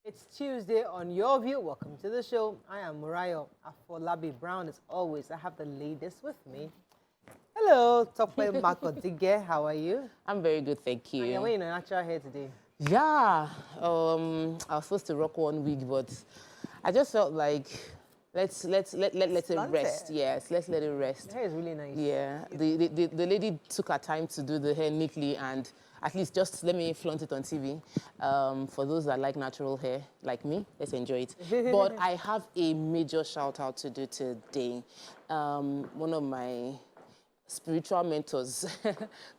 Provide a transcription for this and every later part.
It's Tuesday on Your View. Welcome to the show. I am Murayo Afolabi Brown. As always, I have the ladies with me. Hello, Tope Makodige. How are you? I'm very good, thank you. You're wearing a natural hair today. Yeah, I was supposed to rock one wig, but I just felt like let's let it rest. Yes, let's let it rest. The hair is really nice. Yeah, the lady took her time to do the hair neatly, and at least just let me flaunt it on TV. For those that like natural hair, like me, let's enjoy it. But I have a major shout out to do today. One of my spiritual mentors,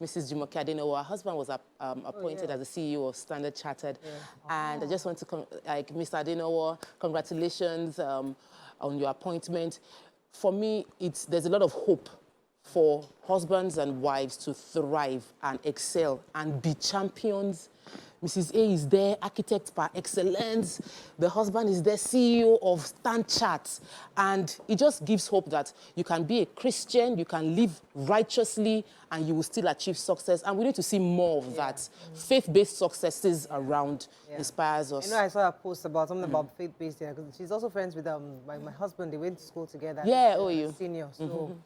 Mrs. Jumoke Adenewo, her husband was appointed as the CEO of Standard Chartered. And I just want to, Mr. Adenewo, congratulations on your appointment. For me, there's a lot of hope for husbands and wives to thrive and excel and be champions. Mrs. A is there, architect par excellence. The husband is there, CEO of StanChart. And it just gives hope that you can be a Christian, you can live righteously, and you will still achieve success. And we need to see more of that. Faith-based successes around inspires us. You know, I saw a post about something about faith-based. She's also friends with my husband. They went to school together. Yeah, you. Senior. So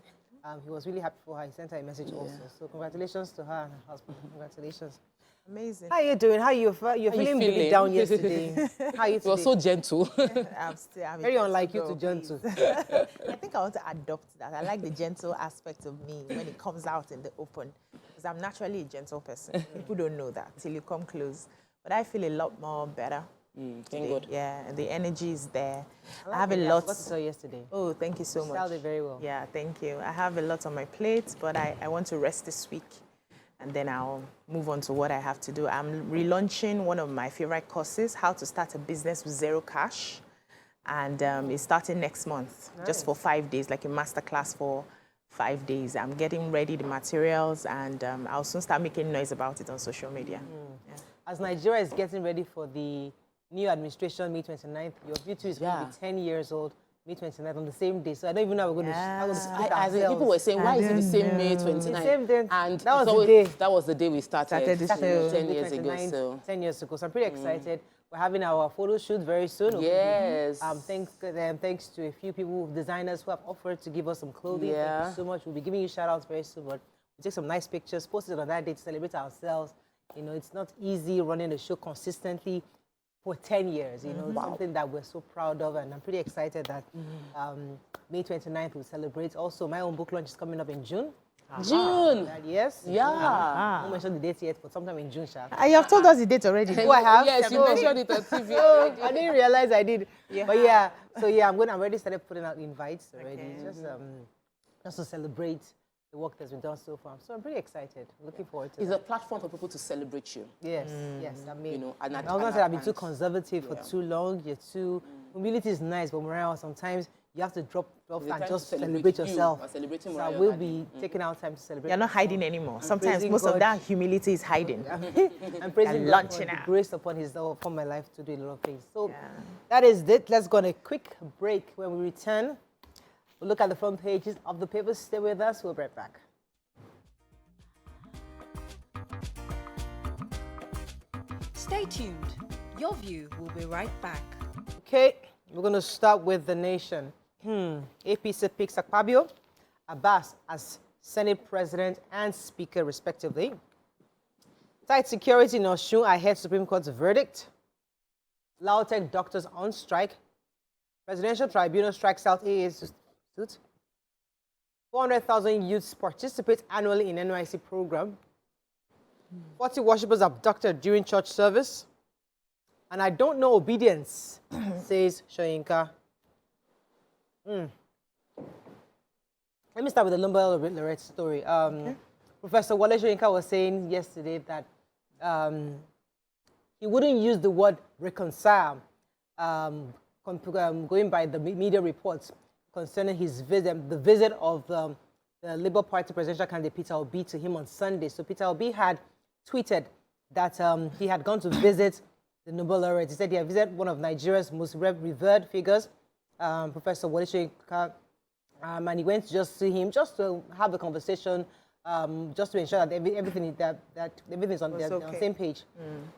he was really happy for her. He sent her a message also. So congratulations to her and her husband. Congratulations. Amazing. How are you doing? How are you feeling really down yesterday? How are you today? You were so gentle. I'm very unlike you to gentle. I think I want to adopt that. I like the gentle aspect of me when it comes out in the open. Because I'm naturally a gentle person. People don't know that till you come close. But I feel a lot more better. Thank God. Yeah, and the energy is there. I have a lot. I got to saw yesterday. Oh, thank you so much. You styled it very well. Yeah, thank you. I have a lot on my plate, but I want to rest this week. And then I'll move on to what I have to do. I'm relaunching one of my favorite courses, How to Start a Business with Zero Cash. And it's starting next month, just for 5 days, like a masterclass for 5 days. I'm getting ready the materials, and I'll soon start making noise about it on social media. Yeah. As Nigeria is getting ready for the new administration, May 29th, your view too is going to be 10 years old. May 29th on the same day, so I don't even know how we're going to split ourselves. People were saying, why is it the same May 29th? The same day. And that was the day. That was the day we started this show. 10 years ago. So 10 years ago. So I'm pretty excited. We're having our photo shoot very soon. Yes. Thanks to a few people, designers who have offered to give us some clothing. Yeah. Thank you so much. We'll be giving you shout outs very soon. But we'll take some nice pictures, post it on that day to celebrate ourselves. You know, it's not easy running a show consistently for 10 years, you know, something that we're so proud of, and I'm pretty excited that May 29th we'll celebrate. Also, my own book launch is coming up in June. June? Yes. Yeah. I won't mention the date yet, but sometime in June, Sha. You have told us the date already. Do I have? Yes, you mentioned it on TV. I didn't realize I did. Yeah. But yeah, so yeah, I'm already started putting out invites already, just to celebrate the work that's been done so far. So I'm pretty excited. Looking forward to it. It's a platform for people to celebrate you. Yes, yes. I mean, you know, I was going to say I've been too conservative for too long. You're too... Humility is nice, but Mariah, sometimes you have to drop and just celebrate yourself. Celebrating so I will be taking out time to celebrate. You're not hiding anymore. Sometimes most of that humility is hiding. I'm praising God for the grace upon my life to do a lot of things. So that is it. Let's go on a quick break. When we return, we'll look at the front pages of the papers. Stay with us. We'll be right back. Stay tuned. Your View will be right back. Okay, we're going to start with The Nation. APC picks Akpabio, Abbas as Senate President and Speaker, respectively. Tight security in Osun ahead Supreme Court's verdict. Lautech doctors on strike. Presidential Tribunal strikes out AA's suit. 400,000 youths participate annually in NYC program. 40 worshippers abducted during church service. And I don't know obedience, says Shoyinka. Let me start with the Lumber Lorette story. Professor Wale Shoyinka was saying yesterday that he wouldn't use the word reconcile, going by the media reports concerning his visit, the visit of the Labour Party presidential candidate Peter Obi to him on Sunday. So Peter Obi had tweeted that he had gone to visit the Nobel laureate. He said he had visited one of Nigeria's most revered figures, Professor Wale Shoyinka, and he went to just see him, just to have a conversation, just to ensure that everything is on the same page.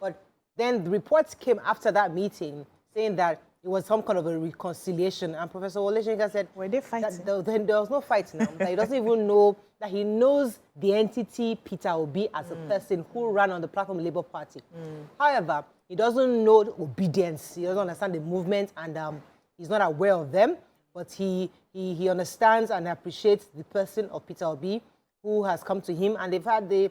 But then the reports came after that meeting saying that it was some kind of a reconciliation. And Professor Wole Soyinka said, were they fighting? Then there was no fight now. That he doesn't even know, that he knows the entity Peter Obi as a person who ran on the platform Labour Party. However, he doesn't know obedience. He doesn't understand the movement, and he's not aware of them. But he understands and appreciates the person of Peter Obi, who has come to him, and they've had the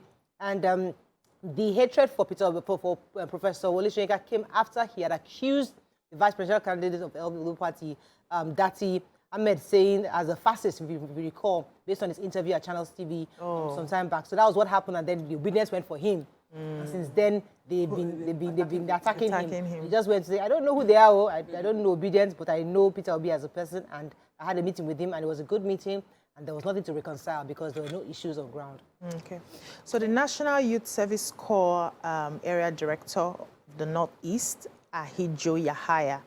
hatred for Professor Wole Soyinka came after he had accused the vice presidential candidate of the Labour Party, Dati Ahmed, saying as a fascist, if you recall, based on his interview at Channels TV some time back. So that was what happened, and then the obedience went for him. And since then, they've been attacking him. He just went to say, I don't know who they are. I don't know obedience, but I know Peter Obi as a person, and I had a meeting with him, and it was a good meeting. And there was nothing to reconcile because there were no issues on ground. Okay. So the National Youth Service Corps Area Director of the Northeast, Ahijo Yahaya,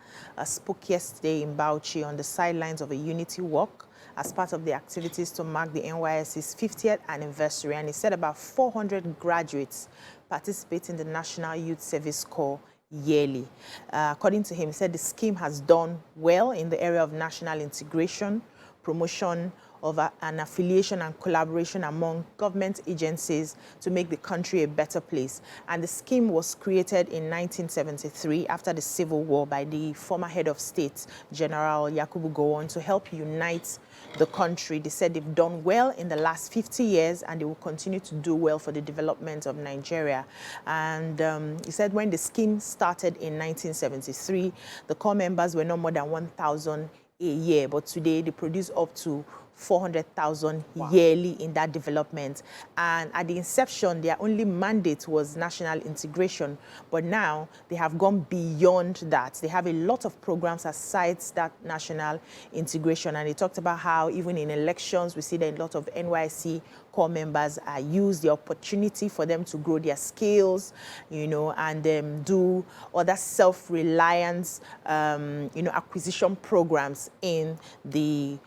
spoke yesterday in Bauchi on the sidelines of a unity walk as part of the activities to mark the NYSC's 50th anniversary. And he said about 400 graduates participate in the National Youth Service Corps yearly. According to him, he said the scheme has done well in the area of national integration, promotion of an affiliation and collaboration among government agencies to make the country a better place. And the scheme was created in 1973 after the Civil War by the former head of state, General Yakubu Gowon, to help unite the country. They said they've done well in the last 50 years and they will continue to do well for the development of Nigeria. And he said when the scheme started in 1973, the corps members were not more than 1,000 a year, but today they produce up to 400,000 yearly in that development. And at the inception, their only mandate was national integration. But now they have gone beyond that. They have a lot of programs aside that national integration. And they talked about how even in elections, we see that a lot of NYSC corps members use the opportunity for them to grow their skills, and do other self-reliance, acquisition programs in the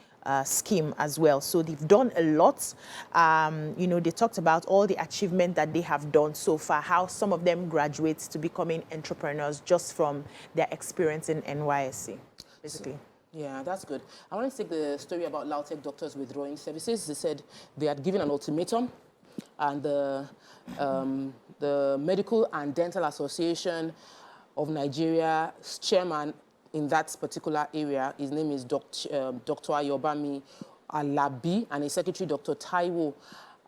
scheme as well. So they've done a lot. They talked about all the achievement that they have done so far, how some of them graduate to becoming entrepreneurs just from their experience in NYSC, basically. Yeah, that's good. I want to take the story about Lautech doctors withdrawing services. They said they had given an ultimatum, and the Medical and Dental Association of Nigeria's chairman in that particular area, his name is Dr. Ayobami Alabi, and his secretary, Dr. Taiwo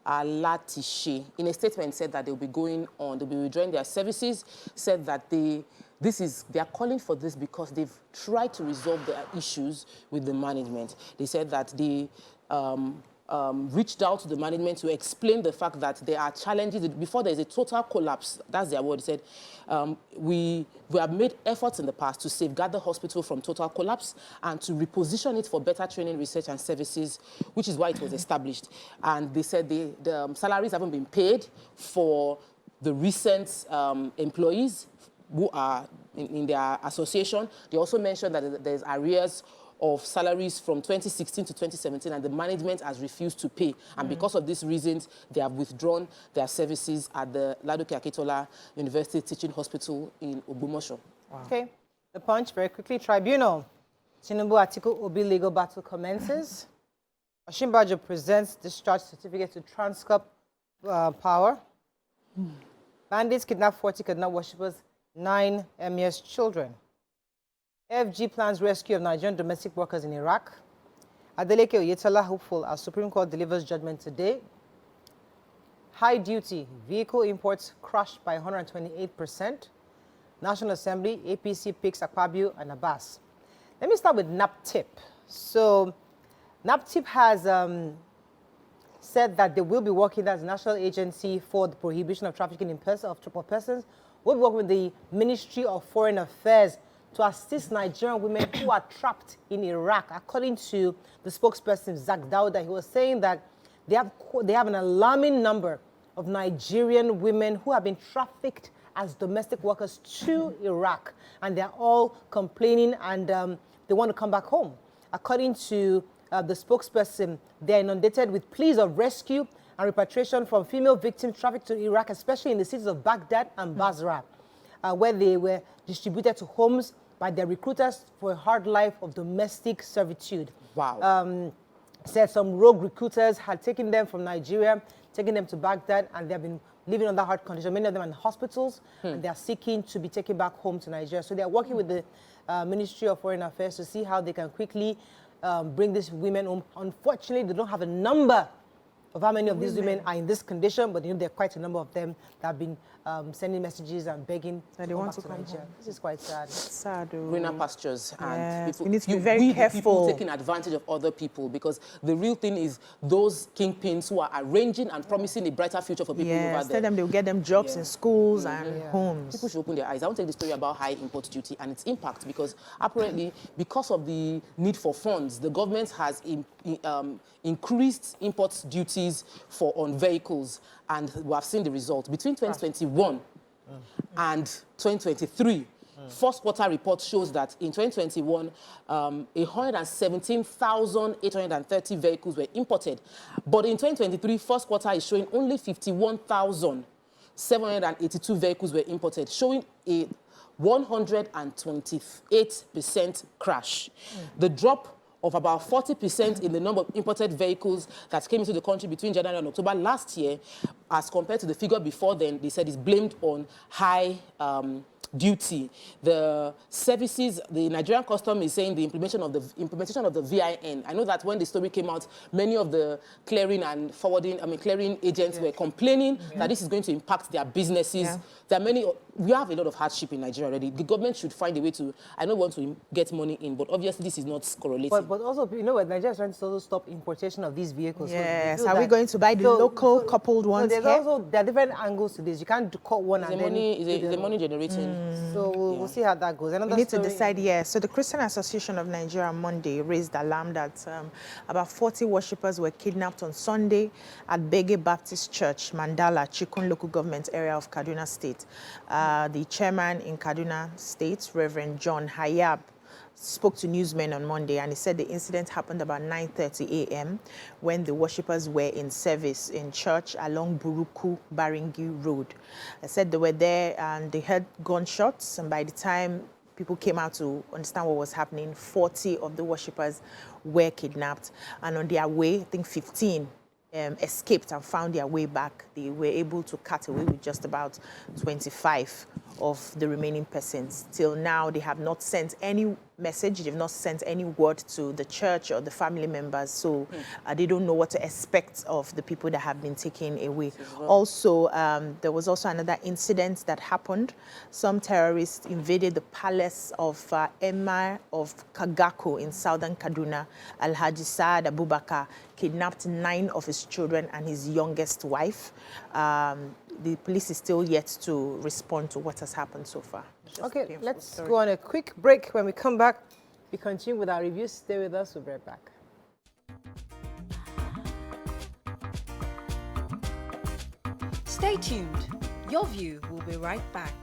Alatishe, in a statement said that they'll be withdrawing their services, said that they are calling for this because they've tried to resolve their issues with the management. They said that they reached out to the management to explain the fact that there are challenges. Before there's a total collapse, that's their word. They said, we have made efforts in the past to safeguard the hospital from total collapse and to reposition it for better training, research and services, which is why it was established. And they said the salaries haven't been paid for the recent employees who are in their association. They also mentioned that there's arrears of salaries from 2016 to 2017, and the management has refused to pay. And because of these reasons, they have withdrawn their services at the Ladoke Akintola University Teaching Hospital in Ogbomoso. Wow. Okay, the Punch, very quickly. Tribunal. Tinubu Atiku Obi legal battle commences. Osinbajo presents discharge certificate to Transcorp Power. Bandits kidnap 40 kidnap worshippers, 9 MES children. FG plans rescue of Nigerian domestic workers in Iraq. Adeleke Oyetola hopeful as Supreme Court delivers judgment today. High duty vehicle imports crushed by 128%. National Assembly, APC picks Akpabio and Abbas. Let me start with NAPTIP. So NAPTIP has said that they will be working as a national agency for the prohibition of trafficking in persons. We'll be working with the Ministry of Foreign Affairs to assist Nigerian women who are trapped in Iraq. According to the spokesperson, Zach Dauda, he was saying that they have an alarming number of Nigerian women who have been trafficked as domestic workers to Iraq, and they're all complaining and they want to come back home. According to the spokesperson, they're inundated with pleas of rescue and repatriation from female victims trafficked to Iraq, especially in the cities of Baghdad and Basra, where they were distributed to homes by their recruiters for a hard life of domestic servitude. Wow. Said some rogue recruiters had taken them from Nigeria, taken them to Baghdad, and they have been living under hard conditions. Many of them are in hospitals, and they are seeking to be taken back home to Nigeria. So they are working with the Ministry of Foreign Affairs to see how they can quickly bring these women home. Unfortunately, they don't have a number of how many of these women are in this condition, but there are quite a number of them that have been sending messages and begging So they want to come Nigeria. home. This is quite sad. Sad. Greener pastures, and Yes, people, we need to be we very the careful. people taking advantage of other people, because the real thing is those kingpins who are arranging and promising a brighter future for people over Yes, there. tell them they'll get them jobs in schools and homes. People should open their eyes. I want to take the story about high import duty and its impact, because apparently, because of the need for funds, the government has increased import duties on vehicles, and we have seen the result. Between 2021 and 2023, first quarter report shows that in 2021, 117,830 vehicles were imported. But in 2023, first quarter is showing only 51,782 vehicles were imported, showing a 128% crash. The drop of about 40% in the number of imported vehicles that came into the country between January and October last year, as compared to the figure before then, they said is blamed on high duty. The services, the Nigerian custom is saying the implementation of the VIN. I know that when the story came out, many of the clearing and clearing agents were complaining that this is going to impact their businesses. Yeah. There are many. We have a lot of hardship in Nigeria already. The government should find a way to. I don't want to get money in, but obviously this is not correlated. But also, you know what, Nigeria is trying to also stop importation of these vehicles. Yes, So are we going to buy the local coupled ones there here? are different angles to this. You can't cut one It's and a then... money, money generating. So we'll see how that goes. Another We need to story- decide, yes. So the Christian Association of Nigeria on Monday raised alarm that about 40 worshippers were kidnapped on Sunday at Bege Baptist Church, Mandala, Chikun local government area of Kaduna State. The chairman in Kaduna State, Reverend John Hayab, spoke to newsmen on Monday, and he said the incident happened about 9:30 a.m. when the worshippers were in service in church along Buruku Baringi Road. He said they were there and they heard gunshots, and by the time people came out to understand what was happening, 40 of the worshippers were kidnapped, and on their way, I think 15 escaped and found their way back. They were able to cut away with just about 25 of the remaining persons. Till now, they have not sent any message, they've not sent any word to the church or the family members, so they don't know what to expect of the people that have been taken away. Also, there was also another incident that happened. Some terrorists invaded the palace of Emir of Kagako in southern Kaduna. Alhaji Saad Abubakar kidnapped 9 of his children and his youngest wife. The police is still yet to respond to what has happened so far. Okay, let's go on a quick break. When we come back, we continue with our reviews. Stay with us. We'll be right back. Stay tuned. Your View will be right back.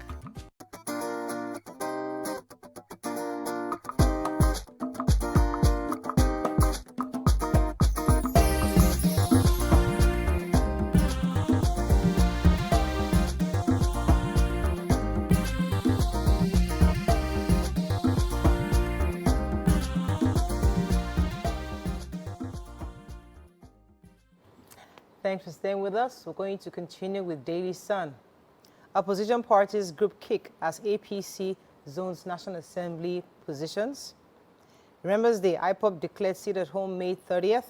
Thanks for staying with us. We're going to continue with Daily Sun. Opposition parties group kick as APC zones National Assembly positions. Remembers Day, IPOB declared sit at home May 30th.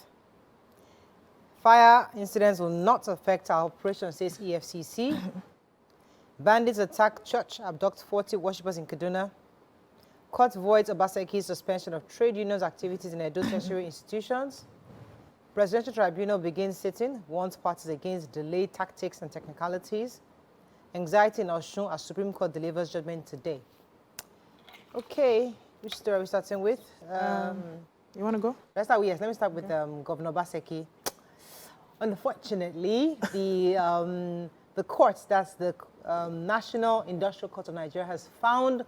Fire incidents will not affect our operation, says EFCC. Bandits attack church, abduct 40 worshippers in Kaduna. Court voids Obaseki's suspension of trade unions activities in Edo tertiary institutions. Presidential Tribunal begins sitting, warns parties against delayed tactics and technicalities. Anxiety in Osun as Supreme Court delivers judgment today. Okay, which story are we starting with? You want to go? Let's start with, yes, let me start with Governor Obaseki. Unfortunately, the courts, that's the National Industrial Court of Nigeria, has found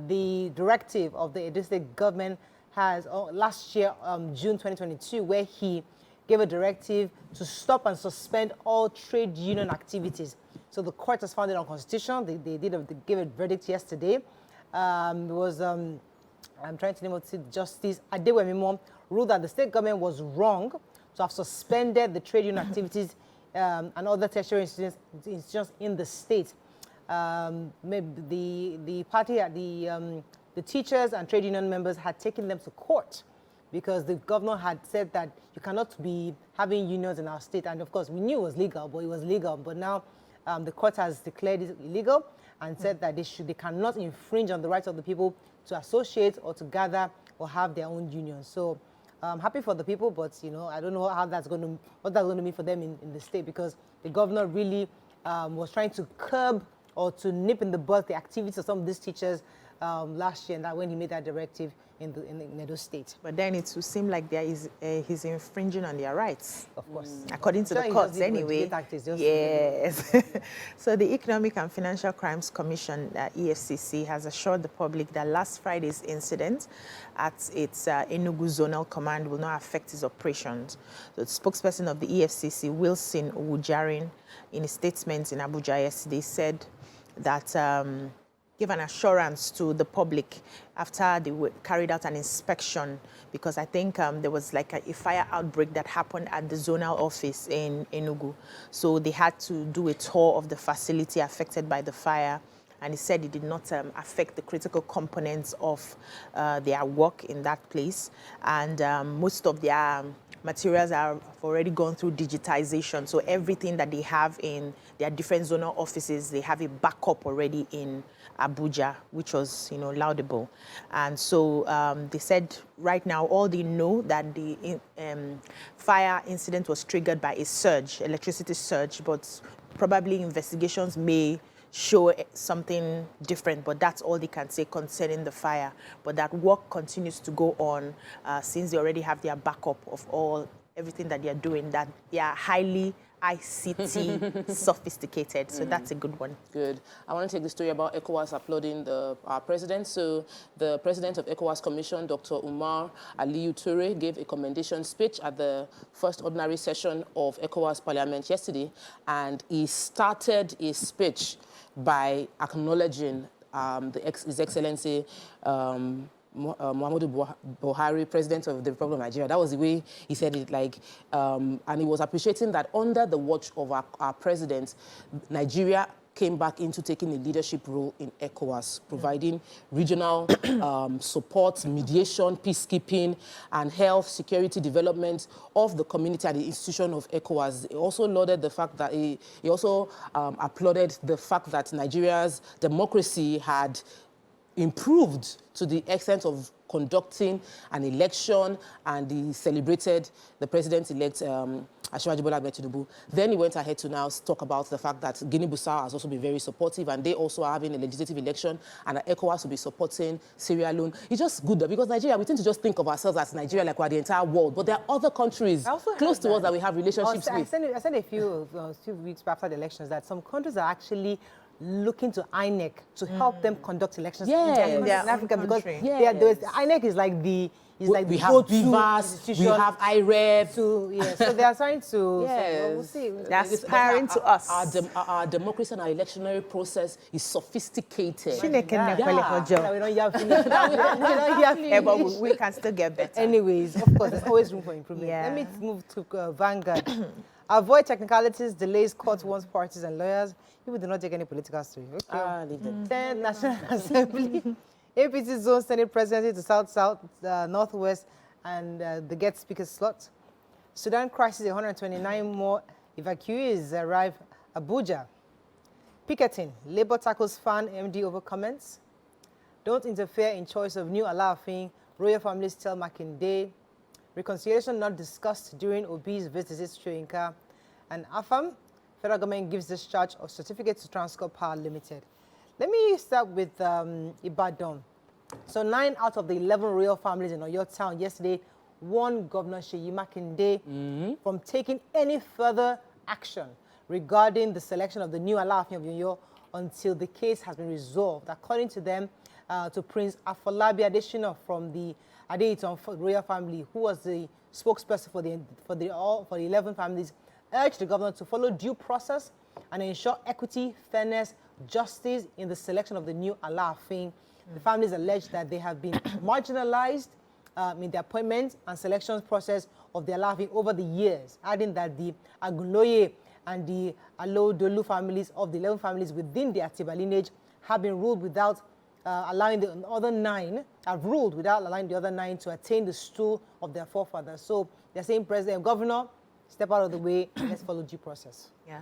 the directive of the Edo State government has last year, June 2022, where he gave a directive to stop and suspend all trade union activities. So the court has found it unconstitutional. They gave a verdict yesterday, I'm trying to name it, Justice Adewemimo ruled that the state government was wrong to have suspended the trade union activities and other tertiary institutions in the state. Maybe the party, the teachers and trade union members had taken them to court because the governor had said that you cannot be having unions in our state. And of course, we knew it was legal, but it was legal. But now the court has declared it illegal and said that they cannot infringe on the rights of the people to associate or to gather or have their own unions. So I'm happy for the people, but I don't know what that's going to mean for them in the state, because the governor really was trying to curb or to nip in the bud the activities of some of these teachers last year, and that when he made that directive in Edo State. But then it would seem like he's infringing on their rights. Of course. According to the courts anyway. Yes. So the Economic and Financial Crimes Commission, EFCC, has assured the public that last Friday's incident at its Enugu Zonal Command will not affect its operations. The spokesperson of the EFCC, Wilson Owujarin, in a statement in Abuja yesterday, said that give an assurance to the public after they carried out an inspection, because I think there was like a fire outbreak that happened at the zonal office in Enugu. So they had to do a tour of the facility affected by the fire, and he said it did not affect the critical components of their work in that place. And most of their materials have already gone through digitization. So everything that they have in their different zonal offices, they have a backup already in Abuja, which was, laudable. And so they said right now, all they know that the fire incident was triggered by a surge, electricity surge, but probably investigations may show something different, but that's all they can say concerning the fire. But that work continues to go on since they already have their backup of everything that they're doing, that they are highly ICT sophisticated. So that's a good one. Good. I want to take the story about ECOWAS applauding our president. So the president of ECOWAS Commission, Dr. Umar Aliyu Toure, gave a commendation speech at the first ordinary session of ECOWAS Parliament yesterday, and he started his speech by acknowledging His Excellency Muhammadu Buhari, President of the Republic of Nigeria. That was the way he said it, and he was appreciating that under the watch of our president, Nigeria came back into taking a leadership role in ECOWAS, providing regional support, mediation, peacekeeping, and health, security development of the community and the institution of ECOWAS. He also lauded the fact that he also applauded the fact that Nigeria's democracy had improved to the extent of conducting an election, and he celebrated the president-elect Asiwaju Bola Ahmed Tinubu. Then he went ahead to now talk about the fact that Guinea-Bissau has also been very supportive, and they also are having a legislative election, and ECOWAS will be supporting Sierra Leone. It's just good, because Nigeria, we tend to just think of ourselves as Nigeria like we're the entire world, but there are other countries close to us that we have relationships with. I said a few weeks after the elections that some countries are actually looking to INEC to help them conduct elections in Africa, because INEC is like the we have BIVAS, we have IREF. So they are trying to. We'll see. They're aspiring to us. Our democracy and our electionary process is sophisticated. We don't but we can still get better. Anyways, of course, there's always room for improvement. Let me move to Vanguard. Avoid technicalities, delays, court warns parties and lawyers. People do not take any political story. Okay. Leave them. 10th National Assembly. APC zone Senate presidency to South, Northwest, and the get speaker slot. Sudan crisis, 129 more evacuees arrive Abuja. Picketing, Labour tackles fan MD over comments. Don't interfere in choice of new Alaafin. Royal families tell Makinde. Reconciliation not discussed during Obi's visit to Shoyinka. And AFAM, federal government gives discharge of certificate to Transcorp Power Limited. Let me start with Ibadan. So 9 out of the 11 royal families in Oyo town yesterday warned Governor Seyi Makinde from taking any further action regarding the selection of the new Alaafin of Oyo until the case has been resolved. According to them, to Prince Afolabi Adesina from the Adeiton royal family, who was the spokesperson for the 11 families, urged the governor to follow due process and ensure equity, fairness, justice in the selection of the new Alaafin. The families allege that they have been marginalized in the appointment and selection process of their laughing over the years, adding that the Agunloye and the Alodolu families of the 11 families within the Atiba lineage have been ruled without allowing the other 9, have ruled without allowing the other 9 to attain the stool of their forefathers. So they're saying, President, Governor, step out of the way and let's follow due process. Yeah.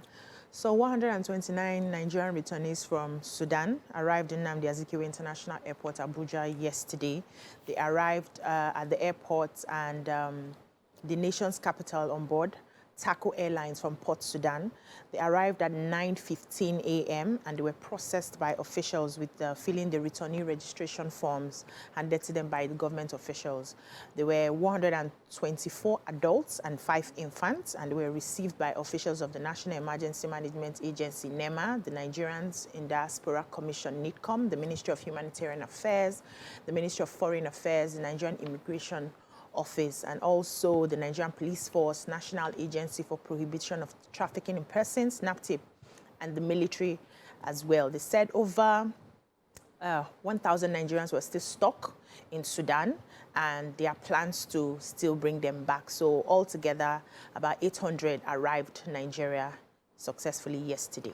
So 129 Nigerian returnees from Sudan arrived in Nnamdi Azikiwe International Airport, Abuja, yesterday. They arrived at the airport and the nation's capital on board, Taco Airlines from Port Sudan. They arrived at 9:15 a.m. and they were processed by officials with filling the returnee registration forms handed to them by the government officials. There were 124 adults and 5 infants, and they were received by officials of the National Emergency Management Agency, NEMA, the Nigerians in Diaspora Commission, NIDCOM, the Ministry of Humanitarian Affairs, the Ministry of Foreign Affairs, the Nigerian Immigration Office, and also the Nigerian Police Force, National Agency for Prohibition of Trafficking in Persons, NAPTIP, and the military as well. They said over 1,000 Nigerians were still stuck in Sudan, and there are plans to still bring them back. So altogether, about 800 arrived Nigeria successfully yesterday.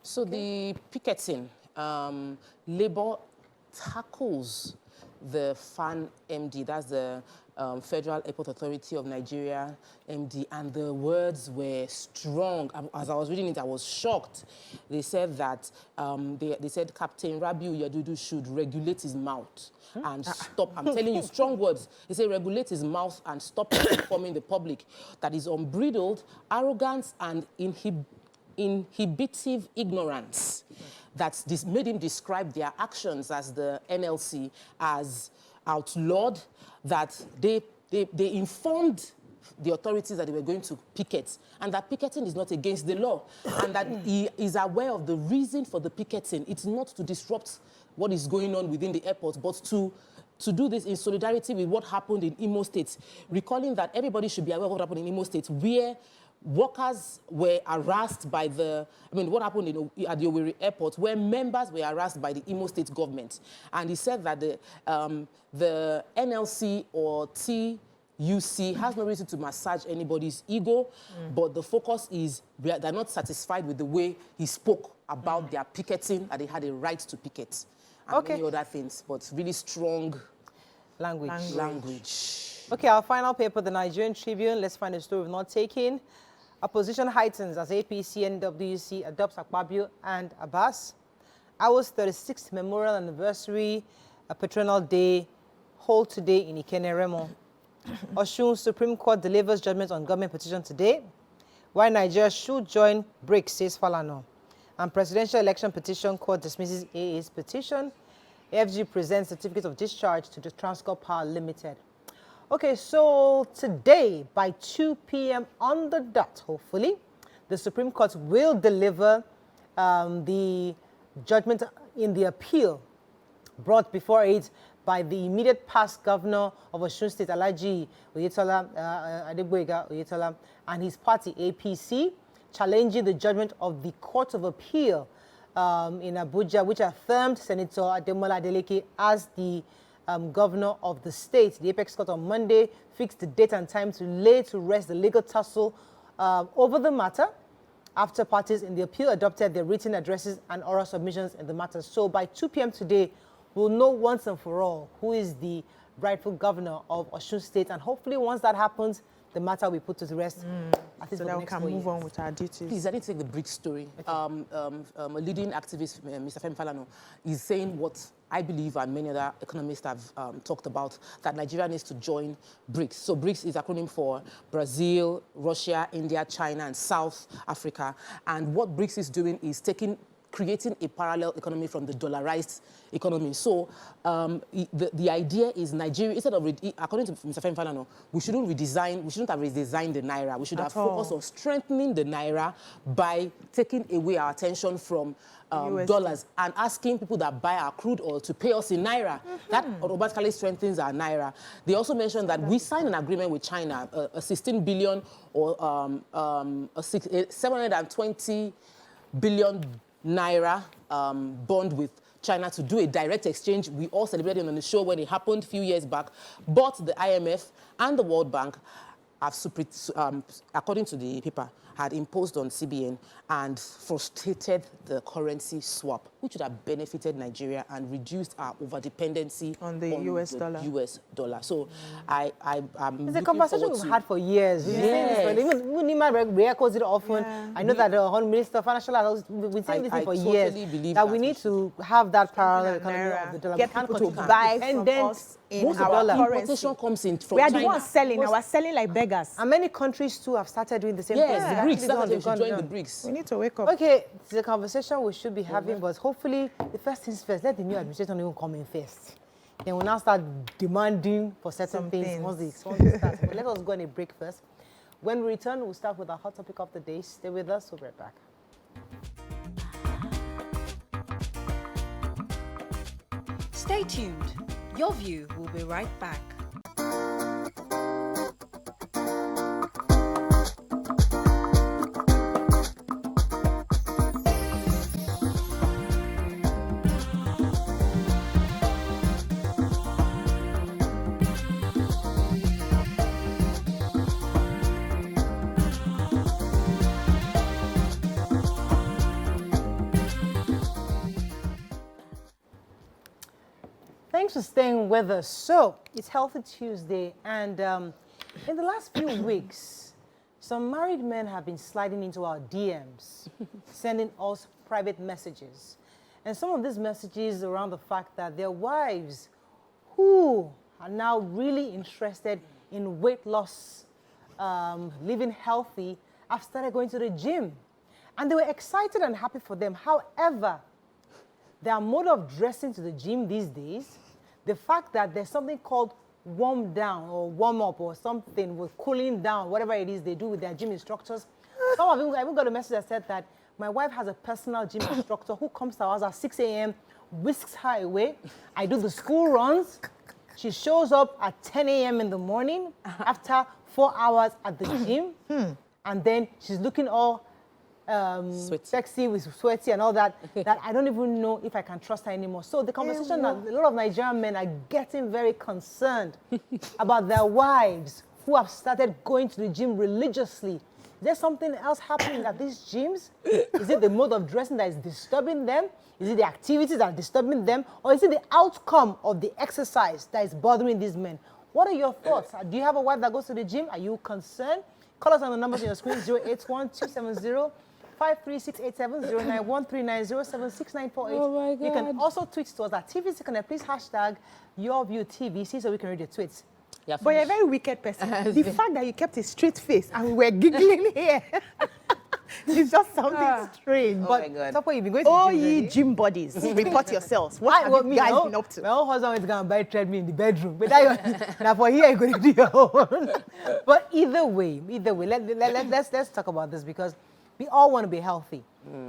So the picketing, Labour tackles the FAN MD, that's the Federal Airport Authority of Nigeria MD, and the words were strong. As I was reading it, I was shocked. They said that, they said Captain Rabiu Yadudu should regulate his mouth and stop. I'm telling you, strong words. They say regulate his mouth and stop informing the public that is unbridled arrogance and inhibitive ignorance. That this made him describe their actions as the NLC as outlawed, that they informed the authorities that they were going to picket, and that picketing is not against the law, and that he is aware of the reason for the picketing. It's not to disrupt what is going on within the airport, but to do this in solidarity with what happened in Imo State, recalling that everybody should be aware of what happened in Imo State, where workers were harassed by what happened at the Owerri airport, where members were harassed by the Imo State government. And he said that the NLC or TUC has no reason to massage anybody's ego, but the focus is they're not satisfied with the way he spoke about their picketing, that they had a right to picket, and many other things, but really strong language. Okay, our final paper, the Nigerian Tribune. Let's find a story we've not taken. Opposition heightens as APC and NWC adopts Akpabio and Abbas. Ours 36th Memorial Anniversary, a Patronal Day, hold today in Ikene Remo. Osun Supreme Court delivers judgment on government petition today. Why Nigeria should join BRICS, says Falano. And Presidential Election Petition Court dismisses AA's petition. AFG presents certificate of discharge to the Transcorp Power Limited. Okay, so today by 2 p.m. on the dot, hopefully, the Supreme Court will deliver the judgment in the appeal brought before it by the immediate past governor of Osun State, Alhaji Oyetola, Adegboyega Oyetola, and his party, APC, challenging the judgment of the Court of Appeal in Abuja, which affirmed Senator Ademola Adeleke as the governor of the state. The Apex Court on Monday fixed the date and time to lay to rest the legal tussle over the matter after parties in the appeal adopted their written addresses and oral submissions in the matter. So by 2 p.m. today, we'll know once and for all who is the rightful governor of Osun State, and hopefully once that happens, the matter will be put to the rest. So that we can move on with our duties. Please, I need to take the BRICS story. Okay. A leading activist, Mr. Femi Falana, is saying what I believe and many other economists have talked about, that Nigeria needs to join BRICS. So BRICS is an acronym for Brazil, Russia, India, China, and South Africa. And what BRICS is doing is creating a parallel economy from the dollarized economy. So the idea is Nigeria, instead of, according to Mr. Femi Falana, we shouldn't have redesigned the Naira. We should have focused on strengthening the Naira by taking away our attention from dollars and asking people that buy our crude oil to pay us in Naira. That automatically strengthens our Naira. They also mentioned that we signed an agreement with China, a 16 billion or a 720 billion Naira bond with China to do a direct exchange. We all celebrated on the show when it happened a few years back. But the IMF and the World Bank have, according to the paper, had imposed on CBN and frustrated the currency swap, which would have benefited Nigeria and reduced our over-dependency on the US dollar. So it's a conversation we've had for years. Yes. Even Nima re-echoes it often. Yeah. I know that the Honourable Minister of Financial Affairs, we've been saying this thing for totally years, believe that we need to have that parallel economy of the dollar. Get people to buy from us in most our of the currency. importation comes in from We are China. the ones selling. Now we're selling like beggars. And many countries too have started doing the same thing. Yes, the BRICS. That's why we should join the BRICS. We need to wake up. Okay, it's a conversation we should be having, but hopefully, the first things first, let the new administration even come in first. Then we'll now start demanding for certain things once they start. But let us go on a break first. When we return, we'll start with our hot topic of the day. Stay with us, we'll be right back. Stay tuned. Your View will be right back. Thanks for staying with us. So, it's Healthy Tuesday, and in the last few weeks, some married men have been sliding into our DMs, sending us private messages. And some of these messages around the fact that their wives, who are now really interested in weight loss, living healthy, have started going to the gym. And they were excited and happy for them. However, their mode of dressing to the gym these days, the fact that there's something called warm down or warm up or something with cooling down, whatever it is they do with their gym instructors. Some of them, I even got a message that said that my wife has a personal gym instructor who comes to our house at 6 a.m., whisks her away. I do the school runs. She shows up at 10 a.m. in the morning after 4 hours at the gym. And then she's looking all sexy with sweaty and all that, that I don't even know if I can trust her anymore. So the conversation that a lot of Nigerian men are getting very concerned about their wives who have started going to the gym religiously. Is there something else happening at these gyms? Is it the mode of dressing that is disturbing them? Is it the activities that are disturbing them? Or is it the outcome of the exercise that is bothering these men? What are your thoughts? Do you have a wife that goes to the gym? Are you concerned? Call us on the numbers on your screen, 081-270-53687, 091-390-76948. Oh my God. You can also tweet to us at TVC Connect. Please hashtag YourViewTVC so we can read your tweets. Yeah, But you're a very wicked person. The fact that you kept a straight face and we were giggling here, it's just something strange. Oh my God. Top you've been going to Oh, the gym ye already? gym bodies, report yourselves. What have you guys been up to? My own husband went to go and buy treadmill in the bedroom. But now for here, you're going to do your own. But either way, let's talk about this because we all want to be healthy.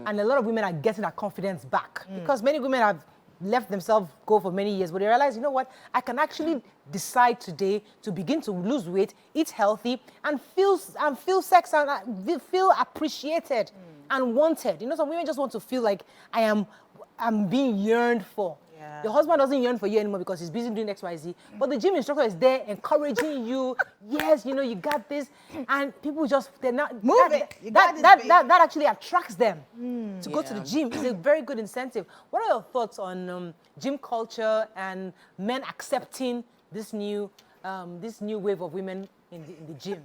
And a lot of women are getting their confidence back because many women have left themselves go for many years, but they realize, you know what, I can actually decide today to begin to lose weight, eat healthy, and feel sex and feel appreciated and wanted. You know, some women just want to feel like I'm being yearned for. Yeah. Your husband doesn't yearn for you anymore because he's busy doing X, Y, Z. But the gym instructor is there encouraging you. Yes, you know, you got this. And people they're not... That actually attracts them to go to the gym. It's a very good incentive. What are your thoughts on gym culture and men accepting this new wave of women in the gym?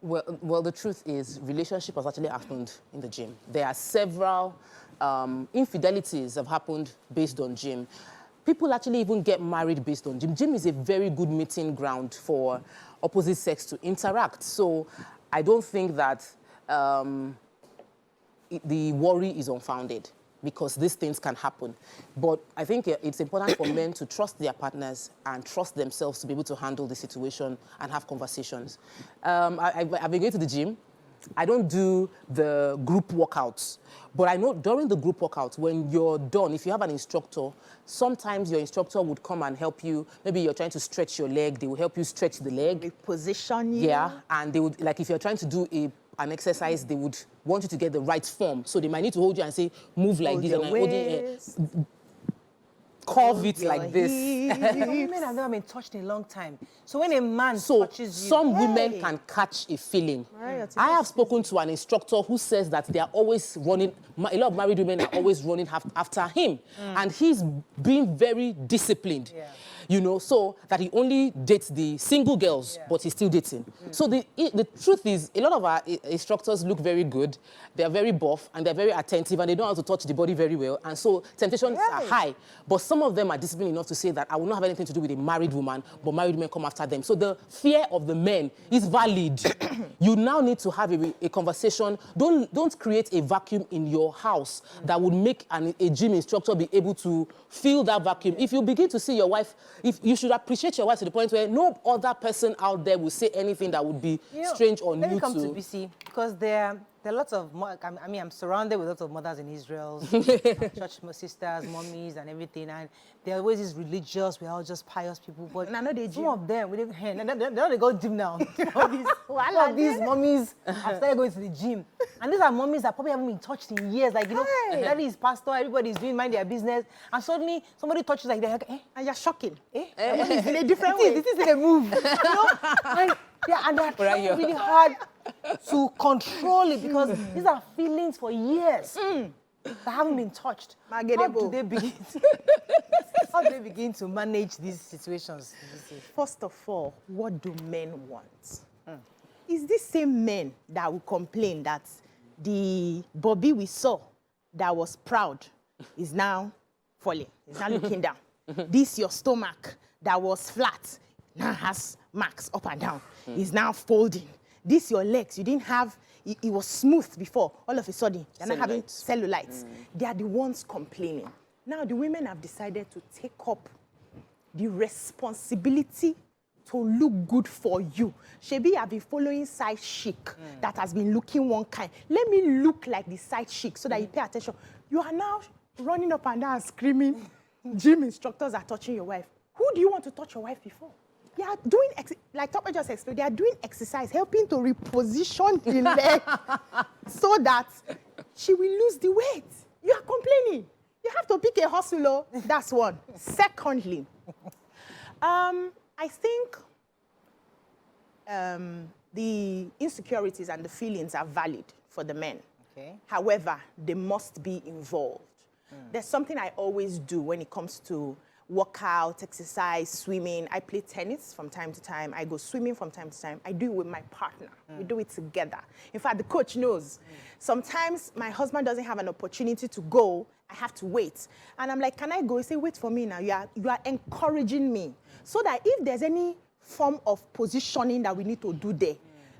Well, the truth is, relationship has actually happened in the gym. There are several infidelities have happened based on gym. People actually even get married based on gym. Gym is a very good meeting ground for opposite sex to interact. So I don't think that the worry is unfounded because these things can happen. But I think it's important for men to trust their partners and trust themselves to be able to handle the situation and have conversations. I've been going to the gym. I don't do the group workouts, but I know during the group workouts, when you're done, if you have an instructor, sometimes your instructor would come and help you. Maybe you're trying to stretch your leg, they will help you stretch the leg. Position you. Yeah, and they would, like if you're trying to do an exercise, they would want you to get the right form. So they might need to hold you and say, move like this. Your And curve it like this. Women have never been touched in a long time. So when a man touches you, some women can catch a feeling. I have spoken to an instructor who says that they are always running, a lot of married women are always running after him. And he's being very disciplined. Yeah. You know, so that he only dates the single girls, but he's still dating. So the truth is, a lot of our instructors look very good, they're very buff, and they're very attentive, and they know how to touch the body very well, and so temptations are high. But some of them are disciplined enough to say that I will not have anything to do with a married woman, but married women come after them. So the fear of the men is valid. You now need to have a conversation. Don't create a vacuum in your house that would make a gym instructor be able to fill that vacuum. If you begin to see your wife, if you should appreciate your wife to the point where no other person out there will say anything that would be strange or new to. Let me come to BC, because there are lots of, I mean, I'm surrounded with lots of mothers in Israel, church sisters, mommies, and everything, and they're always these religious, we're all just pious people, but and I know they some of them, they go gym now. All these mommies have started going to the gym, and these are mommies that probably haven't been touched in years, like, you know, daddy is pastor, everybody's doing mind their business, and suddenly somebody touches like they're like, and you're shocking. It's in a different way. This is a move. You know? And they're trying really hard to control it, because these are feelings for years that haven't been touched. How do they begin to manage these situations? First of all, what do men want? Is this same men that will complain that the Bobby we saw that was proud is now falling, is now looking down? This your stomach that was flat now has marks up and down, is now folding. This your legs, you didn't have, it was smooth before, all of a sudden, you're not having cellulites. They are the ones complaining. Now the women have decided to take up the responsibility to look good for you. Shebi, I've been following side chic that has been looking one kind. Let me look like the side chic so that you pay attention. You are now running up and down screaming, gym instructors are touching your wife. Who do you want to touch your wife before? They are doing, like Topper just explained, they are doing exercise, helping to reposition the leg so that she will lose the weight. You are complaining. You have to pick a hustle. That's one. Secondly, I think the insecurities and the feelings are valid for the men. Okay. However, they must be involved. There's something I always do when it comes to workout, exercise, swimming. I play tennis from time to time. I go swimming from time to time. I do it with my partner. We do it together. In fact, the coach knows. Sometimes my husband doesn't have an opportunity to go. I have to wait. And I'm like, can I go? He say, wait for me now. You are encouraging me. So that if there's any form of positioning that we need to do there,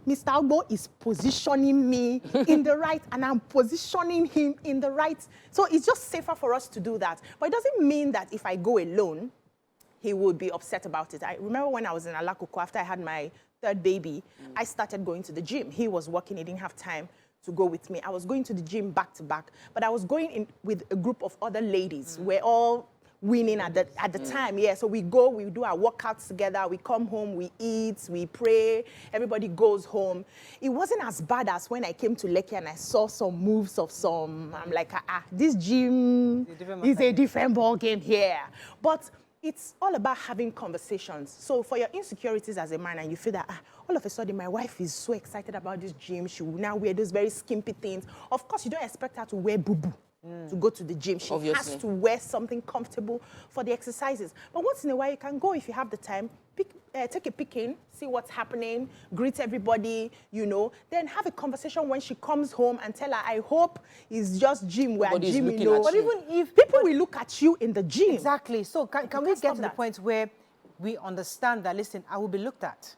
Mr. Agbo is positioning me in the right, and I'm positioning him in the right. So it's just safer for us to do that. But it doesn't mean that if I go alone, he would be upset about it. I remember when I was in Alakoko, after I had my third baby, I started going to the gym. He was working, he didn't have time to go with me. I was going to the gym back to back, but I was going in with a group of other ladies. We're all winning at the time, yeah. So we go, we do our workouts together, we come home, we eat, we pray, everybody goes home. It wasn't as bad as when I came to Lekki and I saw some moves of some, I'm like, this gym is a different ball game here. But it's all about having conversations. So for your insecurities as a man, and you feel that, all of a sudden my wife is so excited about this gym, she will now wear those very skimpy things. Of course, you don't expect her to wear boo-boo to go to the gym. She has to wear something comfortable for the exercises. But once in a while, you can go if you have the time, take a peek in, see what's happening, greet everybody, you know, then have a conversation when she comes home and tell her, I hope it's just gym where gym, you know. But even if people will look at you in the gym. Exactly. So can we get to the point where we understand that, listen, I will be looked at.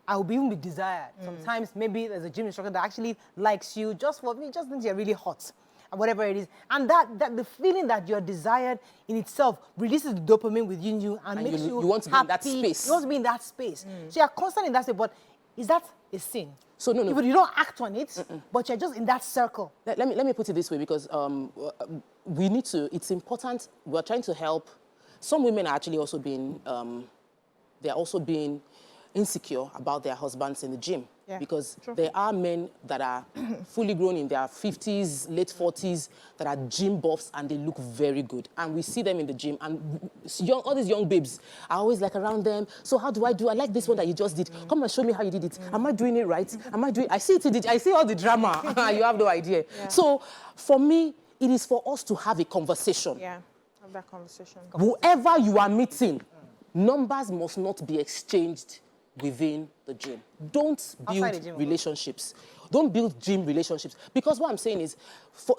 I will even be desired. Sometimes maybe there's a gym instructor that actually likes you just for me, just thinks you're really hot. Whatever it is, and that the feeling that you're desired in itself releases the dopamine within you and makes you want to happy. be in that space. You want to be in that space. So you're constantly in that space. But is that a sin? So no. You don't act on it, but you're just in that circle. Let me put it this way, because we need to. It's important. We're trying to help. Some women are actually also being. They're also being insecure about their husbands in the gym. Yeah, because true. there are men that are fully grown in their 50s, late 40s, that are gym buffs and they look very good. And we see them in the gym, and all these young babes are always like around them. So how do? I like this one that you just did. Come and show me how you did it. Am I doing it right? I see it. I see all the drama. You have no idea. Yeah. So for me, it is for us to have a conversation. Yeah, have that conversation. Whoever you are meeting, numbers must not be exchanged within the gym. Don't Outside the build gym, relationships. Don't build gym relationships. Because what I'm saying is,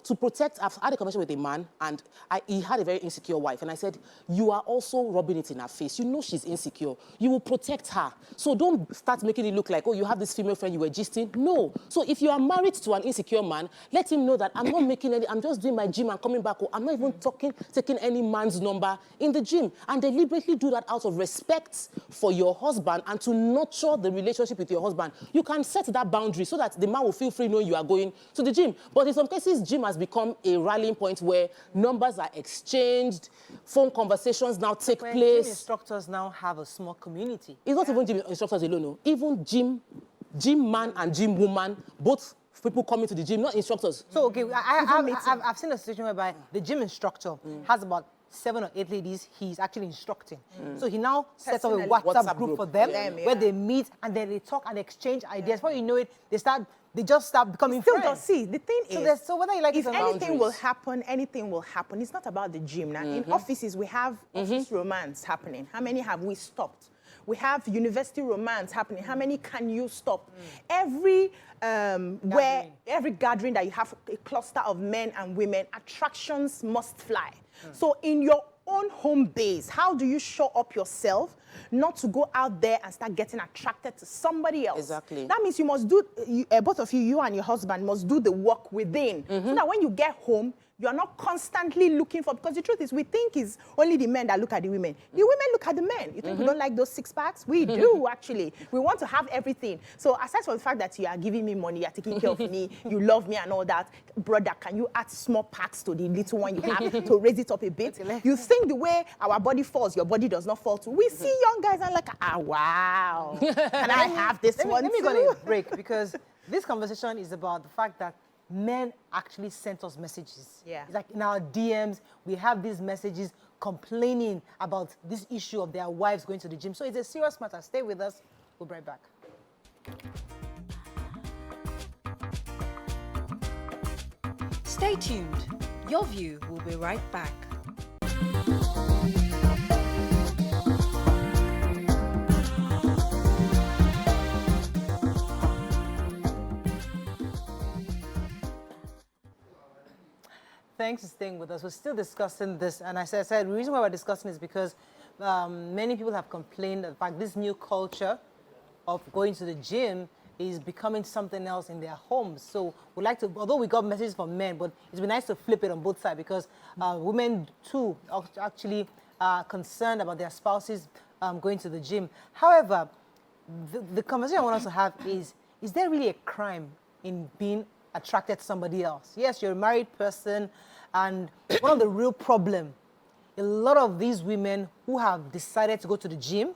to protect, I've had a conversation with a man, and he had a very insecure wife. And I said, you are also rubbing it in her face. You know she's insecure. You will protect her. So don't start making it look like, oh, you have this female friend you were gisting. No. So if you are married to an insecure man, let him know that I'm not making any, I'm just doing my gym and coming back home. I'm not even taking any man's number in the gym. And deliberately do that out of respect for your husband and to nurture the relationship with your husband. You can set that boundary so that the man will feel free knowing you are going to the gym. But in some cases, gym has become a rallying point where numbers are exchanged, phone conversations now take When place. gym instructors now have a small community. It's not even gym instructors alone, no. Even gym man and gym woman, both people coming to the gym, not instructors. So, okay, I've seen a situation whereby the gym instructor has about 7 or 8 ladies he's actually instructing. So he now sets up a Personally. WhatsApp group for them Yeah. where they meet and then they talk and exchange ideas. Before you know it, they just start becoming Still friends. don't see. The thing So, is, so whether you like if it or not, anything will happen, anything will happen. It's not about the gym. Now, in offices, we have office romance happening. How many have we stopped? We have university romance happening. How many can you stop? Every gathering that you have a cluster of men and women, attractions must fly. So in your own home base, how do you show up yourself not to go out there and start getting attracted to somebody else? Exactly. That means you must do, both of you, you and your husband, must do the work within. So that when you get home, you are not constantly looking for, because the truth is we think it's only the men that look at the women. The women look at the men. You think we don't like those six packs? We do, actually. We want to have everything. So aside from the fact that you are giving me money, you are taking care of me, you love me and all that, brother, can you add small packs to the little one you have to raise it up a bit? You think the way our body falls, your body does not fall too. We see young guys and like, wow, can I have this one Let me too? go on a break, because this conversation is about the fact that men actually sent us messages. Yeah. It's like in our DMs, we have these messages complaining about this issue of their wives going to the gym. So it's a serious matter. Stay with us. We'll be right back. Stay tuned. Your View will be right back. Thanks for staying with us. We're still discussing this, and as I said, the reason why we're discussing is because many people have complained that, in fact, this new culture of going to the gym is becoming something else in their homes. So we'd like to, although we got messages from men, but it's been nice to flip it on both sides, because women too are actually concerned about their spouses going to the gym. However, the conversation I want us to have is there really a crime in being attracted to somebody else? Yes, you're a married person, and one of the real problem, a lot of these women who have decided to go to the gym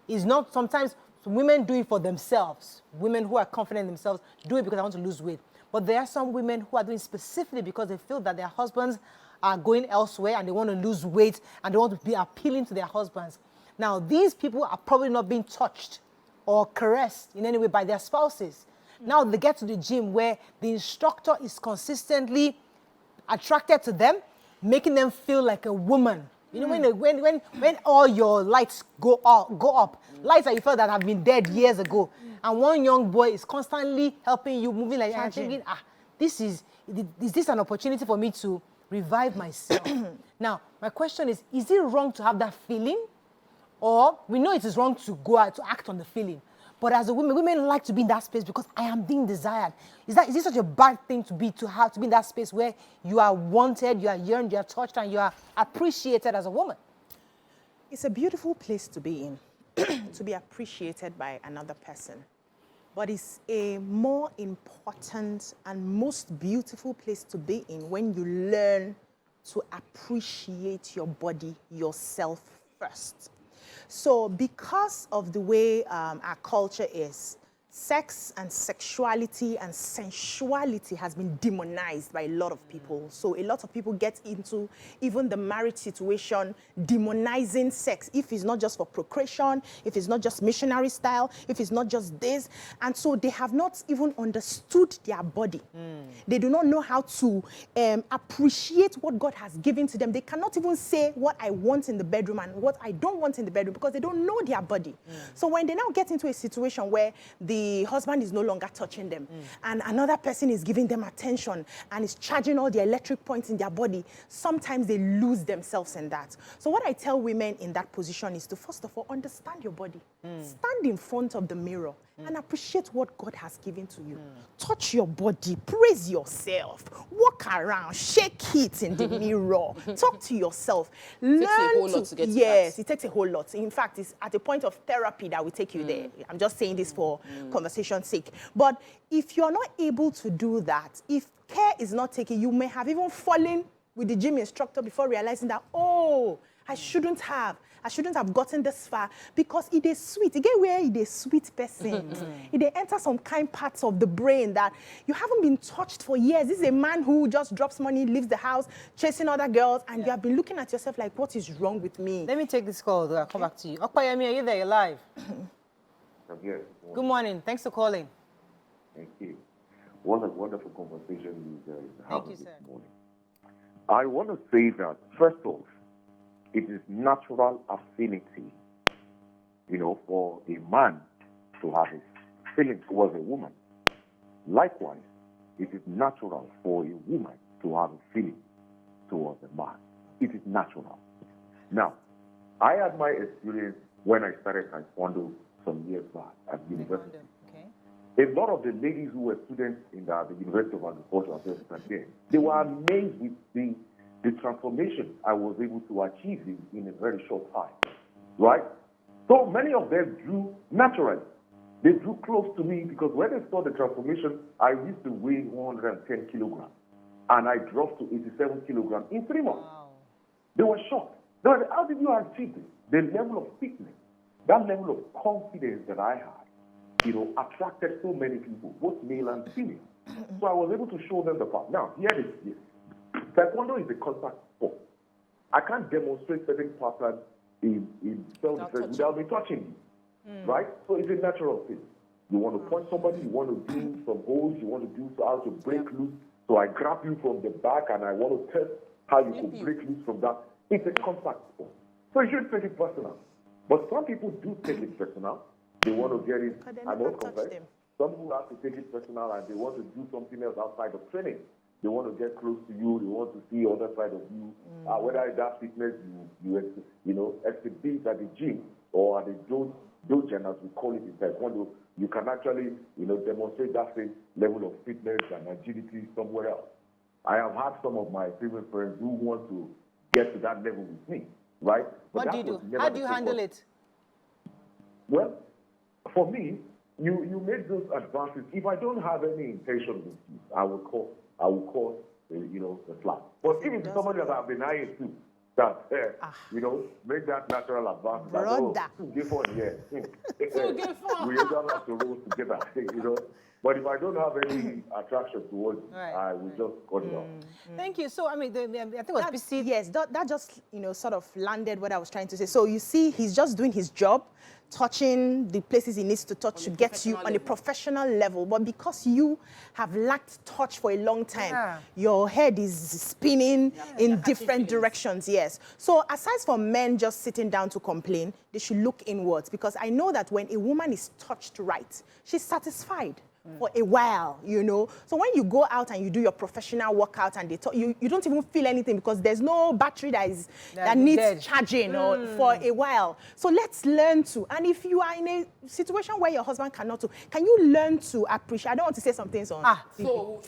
is not, sometimes women do it for themselves. Women who are confident in themselves do it because they want to lose weight. But there are some women who are doing specifically because they feel that their husbands are going elsewhere and they want to lose weight and they want to be appealing to their husbands. Now, these people are probably not being touched or caressed in any way by their spouses. Now they get to the gym where the instructor is consistently attracted to them, making them feel like a woman. You know, when all your lights go up, lights that you felt that have been dead years ago, and one young boy is constantly helping you, moving like that, and thinking, is this an opportunity for me to revive myself? Now, my question is it wrong to have that feeling? Or we know it is wrong to go out to act on the feeling. But as a woman, women like to be in that space because I am being desired. Is this such a bad thing to be in that space where you are wanted, you are yearned, you are touched, and you are appreciated as a woman? It's a beautiful place to be in, to be appreciated by another person. But it's a more important and most beautiful place to be in when you learn to appreciate your body, yourself first. So because of the way our culture is, sex and sexuality and sensuality has been demonized by a lot of people. So a lot of people get into even the marriage situation demonizing sex, if it's not just for procreation, if it's not just missionary style, if it's not just this. And so they have not even understood their body. They do not know how to appreciate what God has given to them. They cannot even say what I want in the bedroom and what I don't want in the bedroom because they don't know their body. So when they now get into a situation where the husband is no longer touching them and another person is giving them attention and is charging all the electric points in their body, sometimes they lose themselves in that. So what I tell women in that position is to first of all understand your body. Stand in front of the mirror and appreciate what God has given to you. Touch your body, praise yourself, walk around, shake it in the mirror, talk to yourself. It takes a whole lot to get to yes, that. it takes a whole lot. In fact, it's at a point of therapy that will take you there. I'm just saying this for conversation's sake. But if you're not able to do that, if care is not taken, you may have even fallen with the gym instructor before realizing that, oh, I shouldn't have gotten this far because it is sweet. You get where it is sweet person. It enters some kind parts of the brain that you haven't been touched for years. This is a man who just drops money, leaves the house, chasing other girls, and you have been looking at yourself like, what is wrong with me? Let me take this call. I'll come back to you. Okpayemi, are you there? You're live. I'm here. Good morning. Thanks for calling. Thank you. What a wonderful conversation you guys Thank having you, this sir. morning. I want to say that, first off, it is natural affinity, for a man to have his feeling towards a woman. Likewise, it is natural for a woman to have a feeling towards a man. It is natural. Now, I had my experience when I started Taekwondo some years back at university. Okay. A lot of the ladies who were students in the University of Agriculture they were amazed with the transformation I was able to achieve in a very short time, right? So many of them drew naturally. They drew close to me because when they saw the transformation, I used to weigh 110 kilograms, and I dropped to 87 kilograms in 3 months. Wow. They were shocked. They were like, how did you achieve this? The level of fitness, that level of confidence that I had, attracted so many people, both male and female. So I was able to show them the path. Now, here it is. Taekwondo is a contact sport. I can't demonstrate certain patterns in self-defense without me touching you, right? So it's a natural thing. You want to punch somebody, you want to do some holds, you want to do how to break loose. So I grab you from the back and I want to test how you could break loose from that. It's a contact sport. So you shouldn't take it personal. But some people do take it personal. They want to get it, I won't confess. Some people have to take it personal and they want to do something else outside of training. They want to get close to you. They want to see the other side of you. Whether that fitness you exhibit at the gym or at the dojo, as we call it in Taekwondo, you can actually demonstrate that same level of fitness and agility somewhere else. I have had some of my female friends who want to get to that level with me, right? But What do you do? How do you handle it? Well, for me, you make those advances. If I don't have any intention with you, I will call the flag. But if it's somebody that I've been eyeing to, that make that natural advance. Brother. Give on here. We don't have to roll together, But if I don't have any attraction towards you, I will just cut it off. Thank you. So, I think it was PC. Yes, that just, sort of landed what I was trying to say. So you see, he's just doing his job, touching the places he needs to touch to get you on a professional level. But because you have lacked touch for a long time, your head is spinning in different directions, yes. So aside from men just sitting down to complain, they should look inwards, because I know that when a woman is touched right, she's satisfied for a while, So when you go out and you do your professional workout and you don't even feel anything because there's no battery that needs charging or for a while. So let's learn to. And if you are in a situation where your husband cannot do, can you learn to appreciate? I don't want to say some things on. So,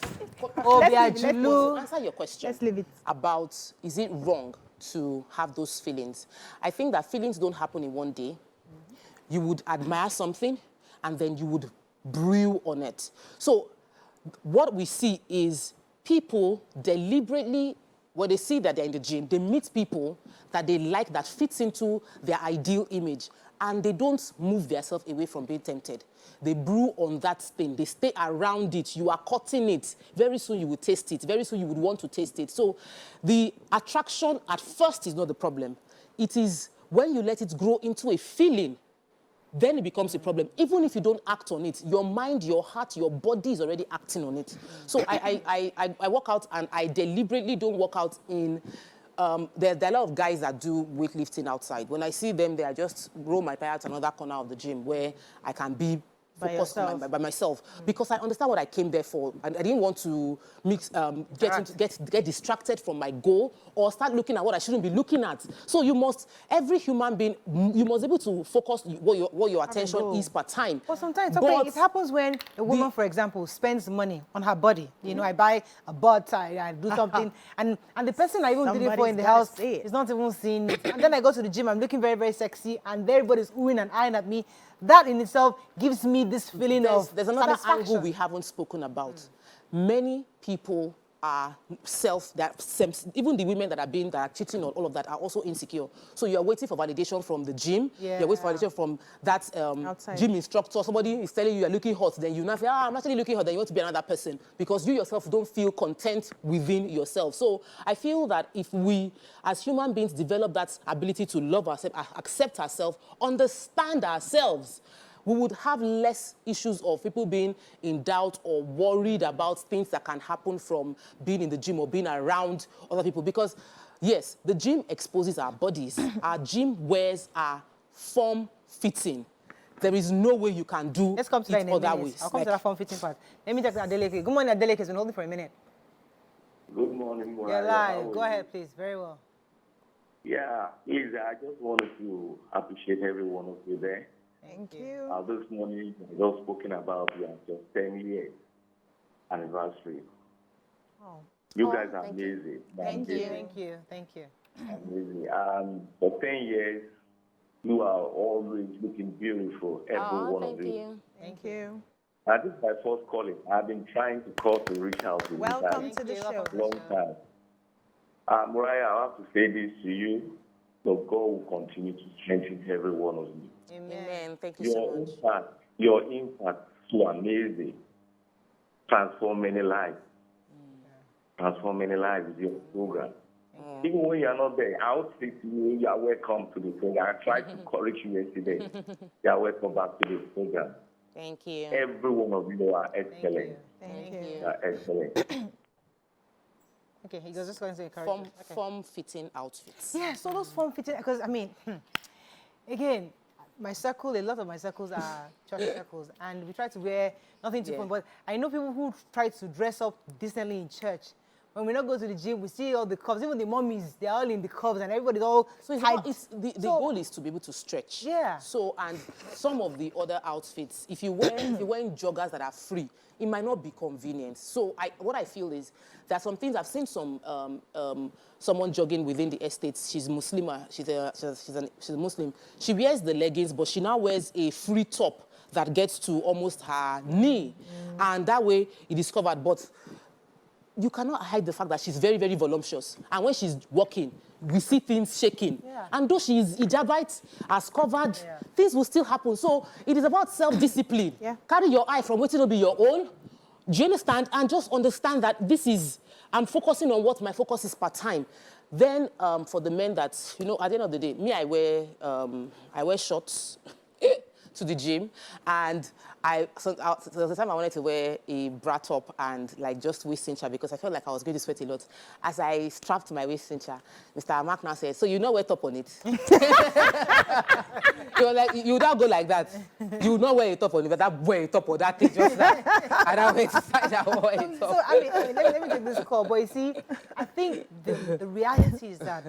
let's answer your question. Let's leave it. About, is it wrong to have those feelings? I think that feelings don't happen in one day. You would admire something and then you would brew on it. So what we see is people deliberately, when they see that they're in the gym, they meet people that they like, that fits into their ideal image, and they don't move themselves away from being tempted. They brew on that thing. They stay around it. You are cutting it. Very soon you will taste it. Very soon you would want to taste it. So the attraction at first is not the problem. It is when you let it grow into a feeling, then it becomes a problem. Even if you don't act on it, your mind, your heart, your body is already acting on it. So I work out, and I deliberately don't work out in... there are a lot of guys that do weightlifting outside. When I see them, I just roll my pie out to another corner of the gym where I can be focused by myself. Because I understand what I came there for. And I didn't want to get distracted from my goal or start looking at what I shouldn't be looking at. So you must, every human being, you must be able to focus what your attention is per time. But sometimes it happens when a woman, for example, spends money on her body. You know, I buy a butt, I do something, and the person I even did it for in the house is not even seeing it. And then I go to the gym, I'm looking very, very sexy, and everybody's oohing and eyeing at me. That in itself gives me this feeling of There's another angle we haven't spoken about. Many people are even the women that are cheating on all of that are also insecure. So you're waiting for validation from the gym. You're waiting for validation from that gym instructor. Somebody is telling you you're looking hot. Then you now say, I'm actually looking hot. Then you want to be another person because you yourself don't feel content within yourself. So I feel that if we, as human beings, develop that ability to love ourselves, accept ourselves, understand ourselves, we would have less issues of people being in doubt or worried about things that can happen from being in the gym or being around other people. Because, yes, the gym exposes our bodies. Our gym wears are form-fitting. There is no way you can do Let's come to that in a minute. ways. I'll come to that form-fitting part. Let me take Adeleke. Good morning, Adeleke. It's been holding for a minute. Good morning, You're live. Go ahead, please. Very well. Yeah, please, I just wanted to appreciate every one of you there. Thank you. This morning, I was spoken about just 10 years anniversary. Oh. You guys are amazing. Thank you. Thank you. Thank you. Amazing. For 10 years, you are always looking beautiful, every one of you. Thank you. This is my first calling. I've been trying to call to reach out to you guys Welcome to the show. for a long time. Mariah, I have to say this to you. So God will continue to strengthen every one of you. Amen. Thank you so much. Your impact is so amazing. Transform many lives. Transform many lives with your program. Even when you're not there, I would say to you, you are welcome to the program. I tried to correct you yesterday. You are welcome back to the program. Thank you. Every one of you are excellent. Thank you. You are excellent. Okay, he was just going to encourage Form-fitting outfits. Yeah, so those form-fitting, because, I mean, again, my circle, a lot of my circles are church circles, and we try to wear nothing too fun, but I know people who try to dress up decently in church. When we not go to the gym, we see all the cups, even the mummies, they're all in the cups, and everybody's all tight. The goal is to be able to stretch. Yeah. So, and some of the other outfits, if you're wearing joggers that are free, it might not be convenient. So what I feel is there are some things. I've seen someone jogging within the estates. She's Muslim. She's a Muslim. She wears the leggings, but she now wears a free top that gets to almost her knee, and that way it is covered. But you cannot hide the fact that she's very, very voluptuous. And when she's walking, we see things shaking. Yeah. And though she is hijabite, as covered, things will still happen. So it is about self-discipline. Carry your eye from what will be your own. Do you understand? And just understand that I'm focusing on what my focus is per time. Then for the men that, at the end of the day, me, I wear shorts to the gym, and so the time I wanted to wear a bra top and just waist cincher because I felt like I was going to sweat a lot. As I strapped my waist cincher, Mr. Mark now said, "So you know wear top on it?" You're like, you would not go like that. You would not wear a top on it, but that wear a top on that thing just like, and I went inside and wear a top. So I mean, let me take this call, but you see, I think the reality is that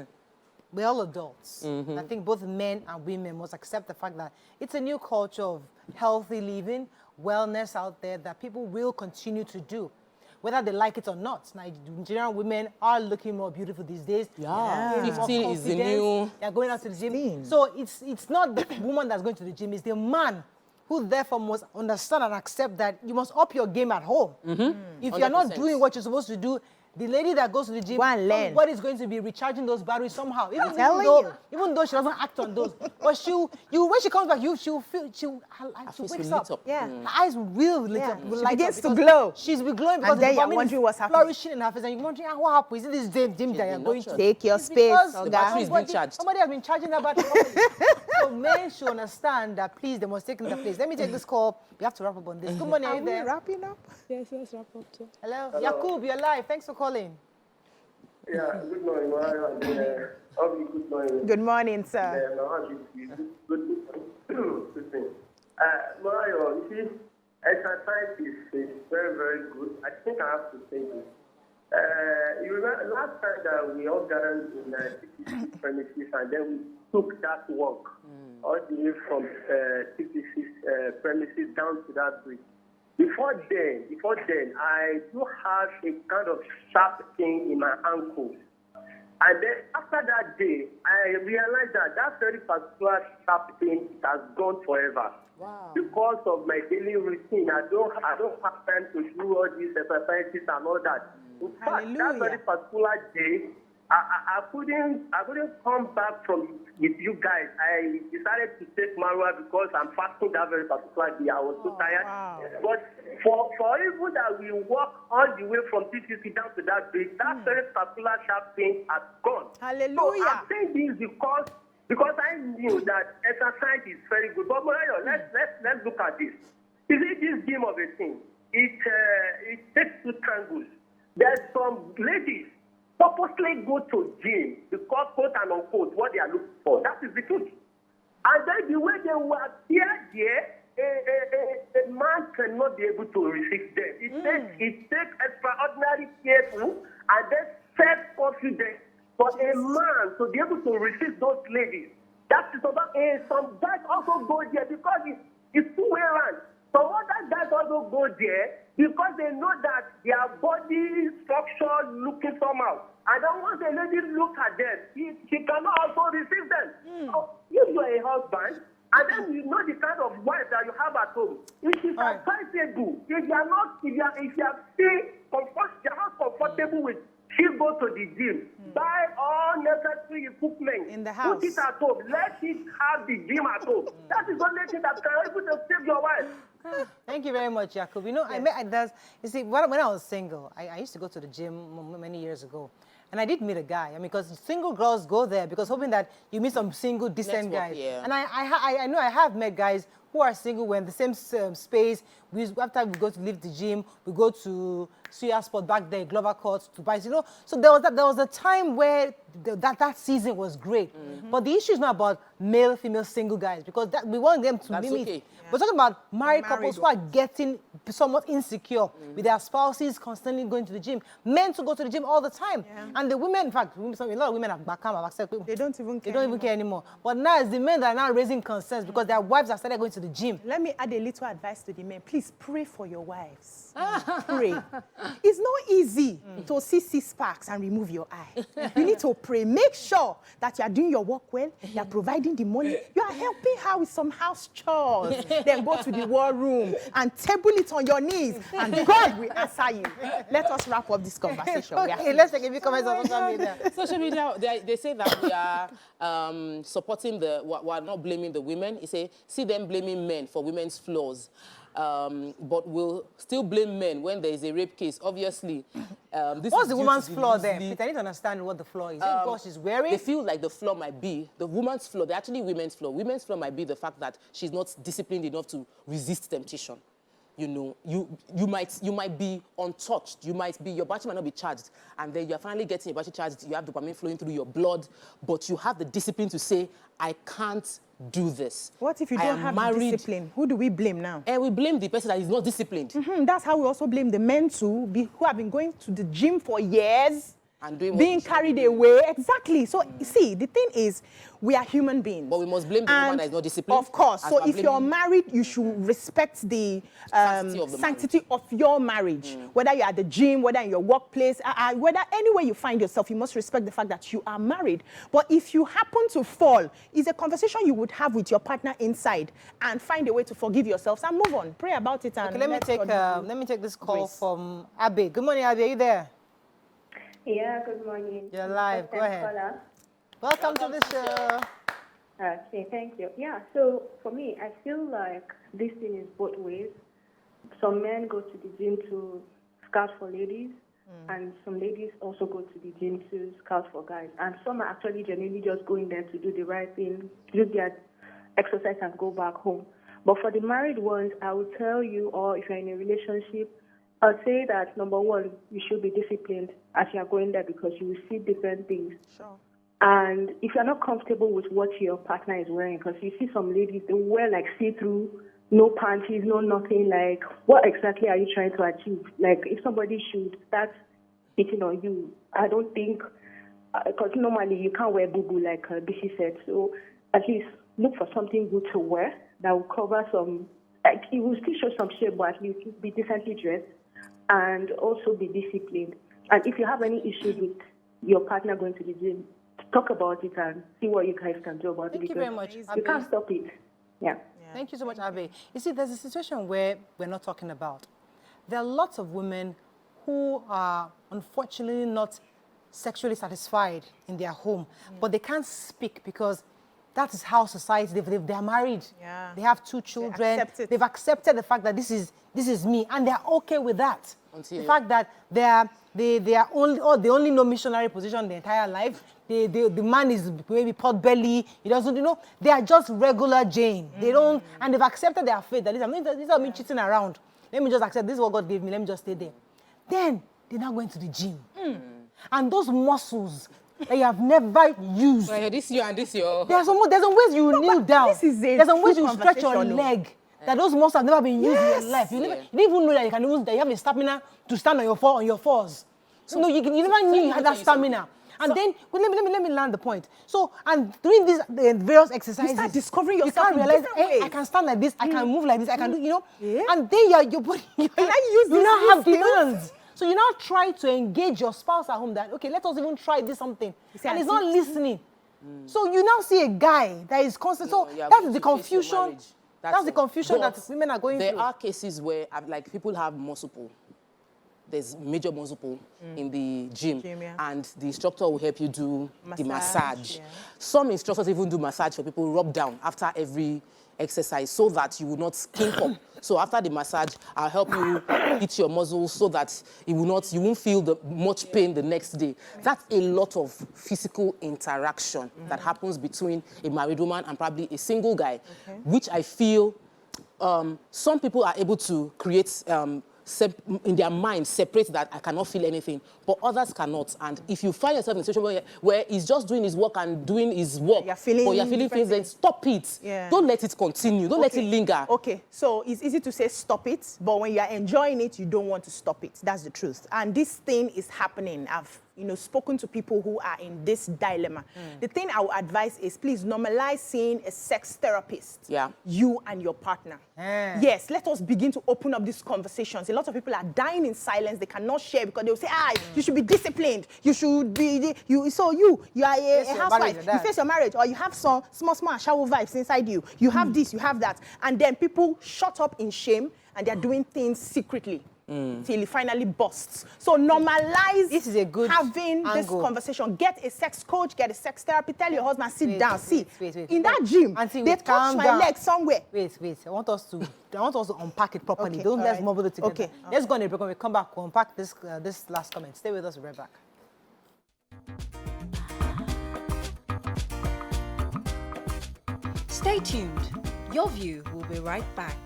we're all adults. I think both men and women must accept the fact that it's a new culture of healthy living, wellness out there that people will continue to do, whether they like it or not. Nigerian women are looking more beautiful these days. Yeah. 15 is the new... They're going out to the gym. So it's not the woman that's going to the gym, it's the man who therefore must understand and accept that you must up your game at home. If you're not doing what you're supposed to do, The lady that goes to the gym, Go and learn. somebody's going to be recharging those batteries somehow. Even telling though, you. even though she doesn't act on those, but when she comes back, she'll feel, her face wakes will up. lit up. Yeah. Her eyes will lit Yeah. up. Will She light begins up to because glow. She's be glowing because And then the you're dopamine wondering is what's happening. flourishing in her face, and you're wondering, what happened? Is it this gym that you're been going to? nurtured. Take your It's space, because Oga. The battery is being somebody- charged. Somebody has been charging that battery properly. So men should understand that, please, they must take their place. Let me take this call. We have to wrap up on this. Good morning, are Are you we there? wrapping up? Yes, let's wrap up too. Hello? Yakub, you're live. Thanks for calling. Yeah, good morning, Mario. Good morning. Good morning, sir. Good thing. Mario, you see, exercise is very, very good. I think I have to say this. You remember last time that we all gathered in TPC premises and then we took that walk all the way from TPC premises down to that bridge. Before then, I do have a kind of sharp pain in my ankle. And then after that day, I realized that very particular sharp pain has gone forever. Wow. Because of my daily routine, I don't have time to do all these exercises and all that. In fact, that Hallelujah. very particular day, I couldn't come back with you guys. I decided to take Marwa because I'm fasting that very particular day. I was so tired. wow. But for even that we walk all the way from TTC down to that bridge, that very particular sharp pain has gone. Hallelujah. So I'm saying this because I knew that exercise is very good. But Morayo, let's look at this. You see, this game of a thing, it takes two tangles. There's some ladies purposely go to gym because, quote and unquote, what they are looking for. That is the truth. And then the way they were there, a man cannot be able to resist them. It takes extraordinary careful and then self-confidence for a man to be able to resist those ladies. That is about some guys also go there because it's two-way around. Some other guys also go there because they know that their body structure looking somehow. And then once a lady look at them, she cannot also resist them. So if you are a husband, and then you know the kind of wife that you have at home, it is advisable. If you are still comfortable with, she go to the gym, buy all necessary equipment, In the house. put it at home, let it have the gym at home. That is the only thing that can help you to save your wife. Thank you very much, Jacob. You know, you see, when I was single, I used to go to the gym many years ago. And I did meet a guy. I mean, because single girls go there because hoping that you meet some single, decent Network, guys. yeah. And I know I have met guys who are single, we're in the same space. After we go to leave the gym, we go to Suya Sport back there, Glover Court, to buy, you know. So there was a time where that season was great. But the issue is not about male, female, single guys, because we want them to That's mimic. okay. We're talking about married couples who are ones. getting somewhat insecure with their spouses constantly going to the gym. Men to go to the gym all the time. And the women, in fact, a lot of women have accepted. They don't even care. They don't even care anymore. But now it's the men that are now raising concerns because their wives have started going to the gym. Let me add a little advice to the men. Please pray for your wives. Pray. It's not easy to see 6 packs and remove your eye. You need to pray. Make sure that you are doing your work well, you are providing the money, you are helping her with some house chores. Then go to the war room and table it on your knees, and God will answer you. Let us wrap up this conversation. Okay, let's take a few comments on social media. Social media, they say that we are supporting we are not blaming the women. They say, see them blaming men for women's flaws. But we'll still blame men when there is a rape case. Obviously, this What's is the due woman's to the flaw there? loosely- Peter, I need to understand what the flaw is. Is it because she's wearing? They feel like the flaw might be the woman's flaw. They're actually women's flaw. Women's flaw might be the fact that she's not disciplined enough to resist temptation. You know, you might be untouched. Your battery might not be charged, and then you're finally getting your battery charged. You have dopamine flowing through your blood, but you have the discipline to say, I can't do this. What if you I don't am have married, discipline? Who do we blame now? And we blame the person that is not disciplined That's how we also blame the men too, who have been going to the gym for years, and doing what being we should carried be doing. away. Exactly. So, you see, the thing is, we are human beings. But we must blame the woman And that is not disciplined. Of course. as So we're if you're blaming- married, you should respect the Sanctity of the sanctity of your marriage. Whether you're at the gym, whether in your workplace, whether anywhere you find yourself, you must respect the fact that you are married. But if you happen to fall, it's a conversation you would have with your partner inside and find a way to forgive yourselves and move on. Pray about it and Okay, let me take this call grace. from Abby. Good morning, Abby. Are you there? Yeah, good morning. You're live. Go First-time ahead. caller. Welcome to the show. Okay, thank you. Yeah, so for me, I feel like this thing is both ways. Some men go to the gym to scout for ladies, and some ladies also go to the gym to scout for guys. And some are actually genuinely just going there to do the right thing, do their exercise and go back home. But for the married ones, I would tell you, or if you're in a relationship, I'll say that, number one, you should be disciplined as you're going there because you will see different things. Sure. And if you're not comfortable with what your partner is wearing, because you see some ladies, they wear like see-through, no panties, no nothing, like, what exactly are you trying to achieve? Like, if somebody should start hitting on you, I don't think, because normally you can't wear boo-boo like Bishi said, so at least look for something good to wear that will cover some, like, it will still show some shape, but at least be decently dressed and also be disciplined. And if you have any issues with your partner going to the gym, talk about it and see what you guys can do about it. Thank you very much, You Abe. can't stop it. Yeah. Thank you so much, Abe. You see, there's a situation where we're not talking about. There are lots of women who are unfortunately not sexually satisfied in their home, but they can't speak because that is how society, they're married. Yeah. They have 2 children. accept it. They've accepted the fact that this is me, and they're okay with that. The fact that they only know missionary position their entire life. The man is maybe pot belly. He doesn't, they are just regular Jane. They don't, and they've accepted their fate. That this is me cheating around. Let me just accept this is what God gave me. Let me just stay there. Then they're now going to the gym, and those muscles that you have never used. So this you and this your. There's some ways you kneel down. this is a There's some ways true you stretch your conversation, leg. That those muscles have never been used in your life. You didn't even know that you can use that you have a stamina to stand on your fours. So no, you never knew you had that stamina. And then let me land the point. So and doing these various exercises, You start discovering you yourself can't in realize, different hey, ways. I can stand like this, I can move like this, I can do, Yeah. and then your body, you use now have these skills? demands. So you now try to engage your spouse at home that, okay, let us even try this something. say, And he's "I not listening. So you now see a guy that is constant. So you are that's going the to face your confusion. marriage. That's the all. confusion But that women are going there through. are cases where like people have muscle pull. There's major muscle pull in the gym, yeah. and the instructor will help you do the massage. yeah. Some instructors even do massage for people, rub down after every exercise so that you will not kink up. So after the massage, I'll help you hit your muscles so that you won't feel much pain the next day. That's a lot of physical interaction that happens between a married woman and probably a single guy, which I feel some people are able to create in their mind separate that I cannot feel anything, but others cannot. And if you find yourself in a situation where he's just doing his work and doing his work, You're feeling but you're feeling different things, then things. stop it. Yeah. Don't let it continue. Don't let it linger. Okay, so it's easy to say stop it, but when you're enjoying it, you don't want to stop it. That's the truth. And this thing is happening. I've spoken to people who are in this dilemma. The thing I would advise is please normalize seeing a sex therapist. Yeah. You and your partner. Yes, let us begin to open up these conversations. A lot of people are dying in silence. They cannot share because they'll say, you should be disciplined. You should be, you are a housewife. You face your marriage, or you have some small shower vibes inside you. You have this, you have that. And then people shut up in shame and they're doing things secretly. Till it finally busts. So normalize This is a good having this angle. conversation. Get a sex coach, get a sex therapy. Tell your husband, sit down. See, wait. in that gym, Auntie, they wait, touch calm my down. leg somewhere. Wait. I want us to unpack it properly. Okay, Don't all let's right. mumble it together. Okay. Let's go on a break. When we come back, we'll unpack this last comment. Stay with us. We'll be right back. Stay tuned. Your view will be right back.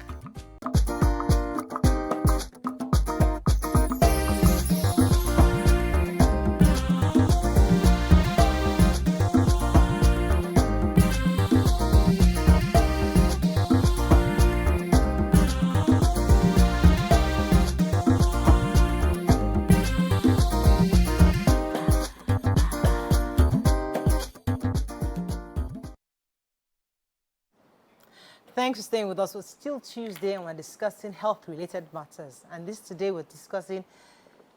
Thanks for staying with us. It's still Tuesday and we're discussing health-related matters. And today we're discussing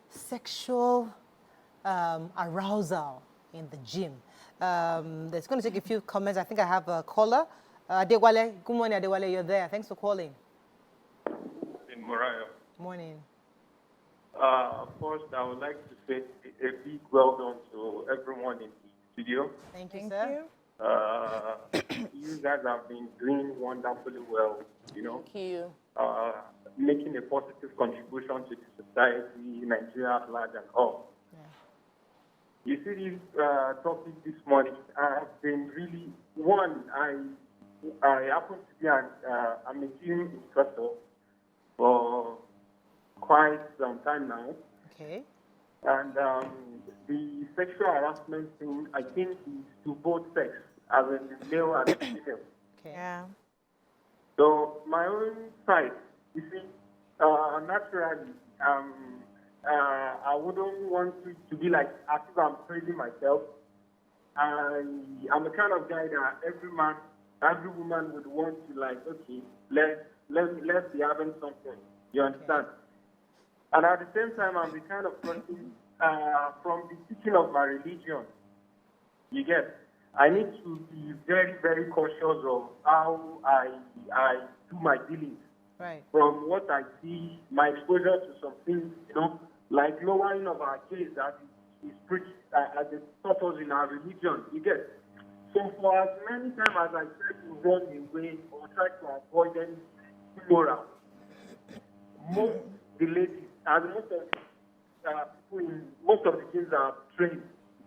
sexual arousal in the gym. It's going to take a few comments. I think I have a caller. Adewale. Good morning, Adewale. You're there. Thanks for calling. In Moraya. Morning. First, I would like to say a big well done to everyone in the studio. Thank you, sir. You guys have been doing wonderfully well, you know. Thank you. Making a positive contribution to the society, Nigeria at large and all. Yeah. You see this topic this morning, I've been really, I happen to be I'm a gym instructor for quite some time now. Okay. And the sexual harassment thing, I think, is to both sex, as in the male and the female. Okay. Yeah. So my own side, you see, naturally, I wouldn't want to be like, as if I'm praising myself. I'm the kind of guy that every woman would want to, like, okay, let's be having something. You understand? And at the same time, I'm the kind of person, from the teaching of my religion, you get, I need to be very, very cautious of how I do my dealings. Right. From what I see, my exposure to some things, you know, like lowering of our gaze that is preached as they taught us in our religion, you get. So for as many times as I try to run away or try to avoid any immoral, most the ladies, as most of the gyms are trained,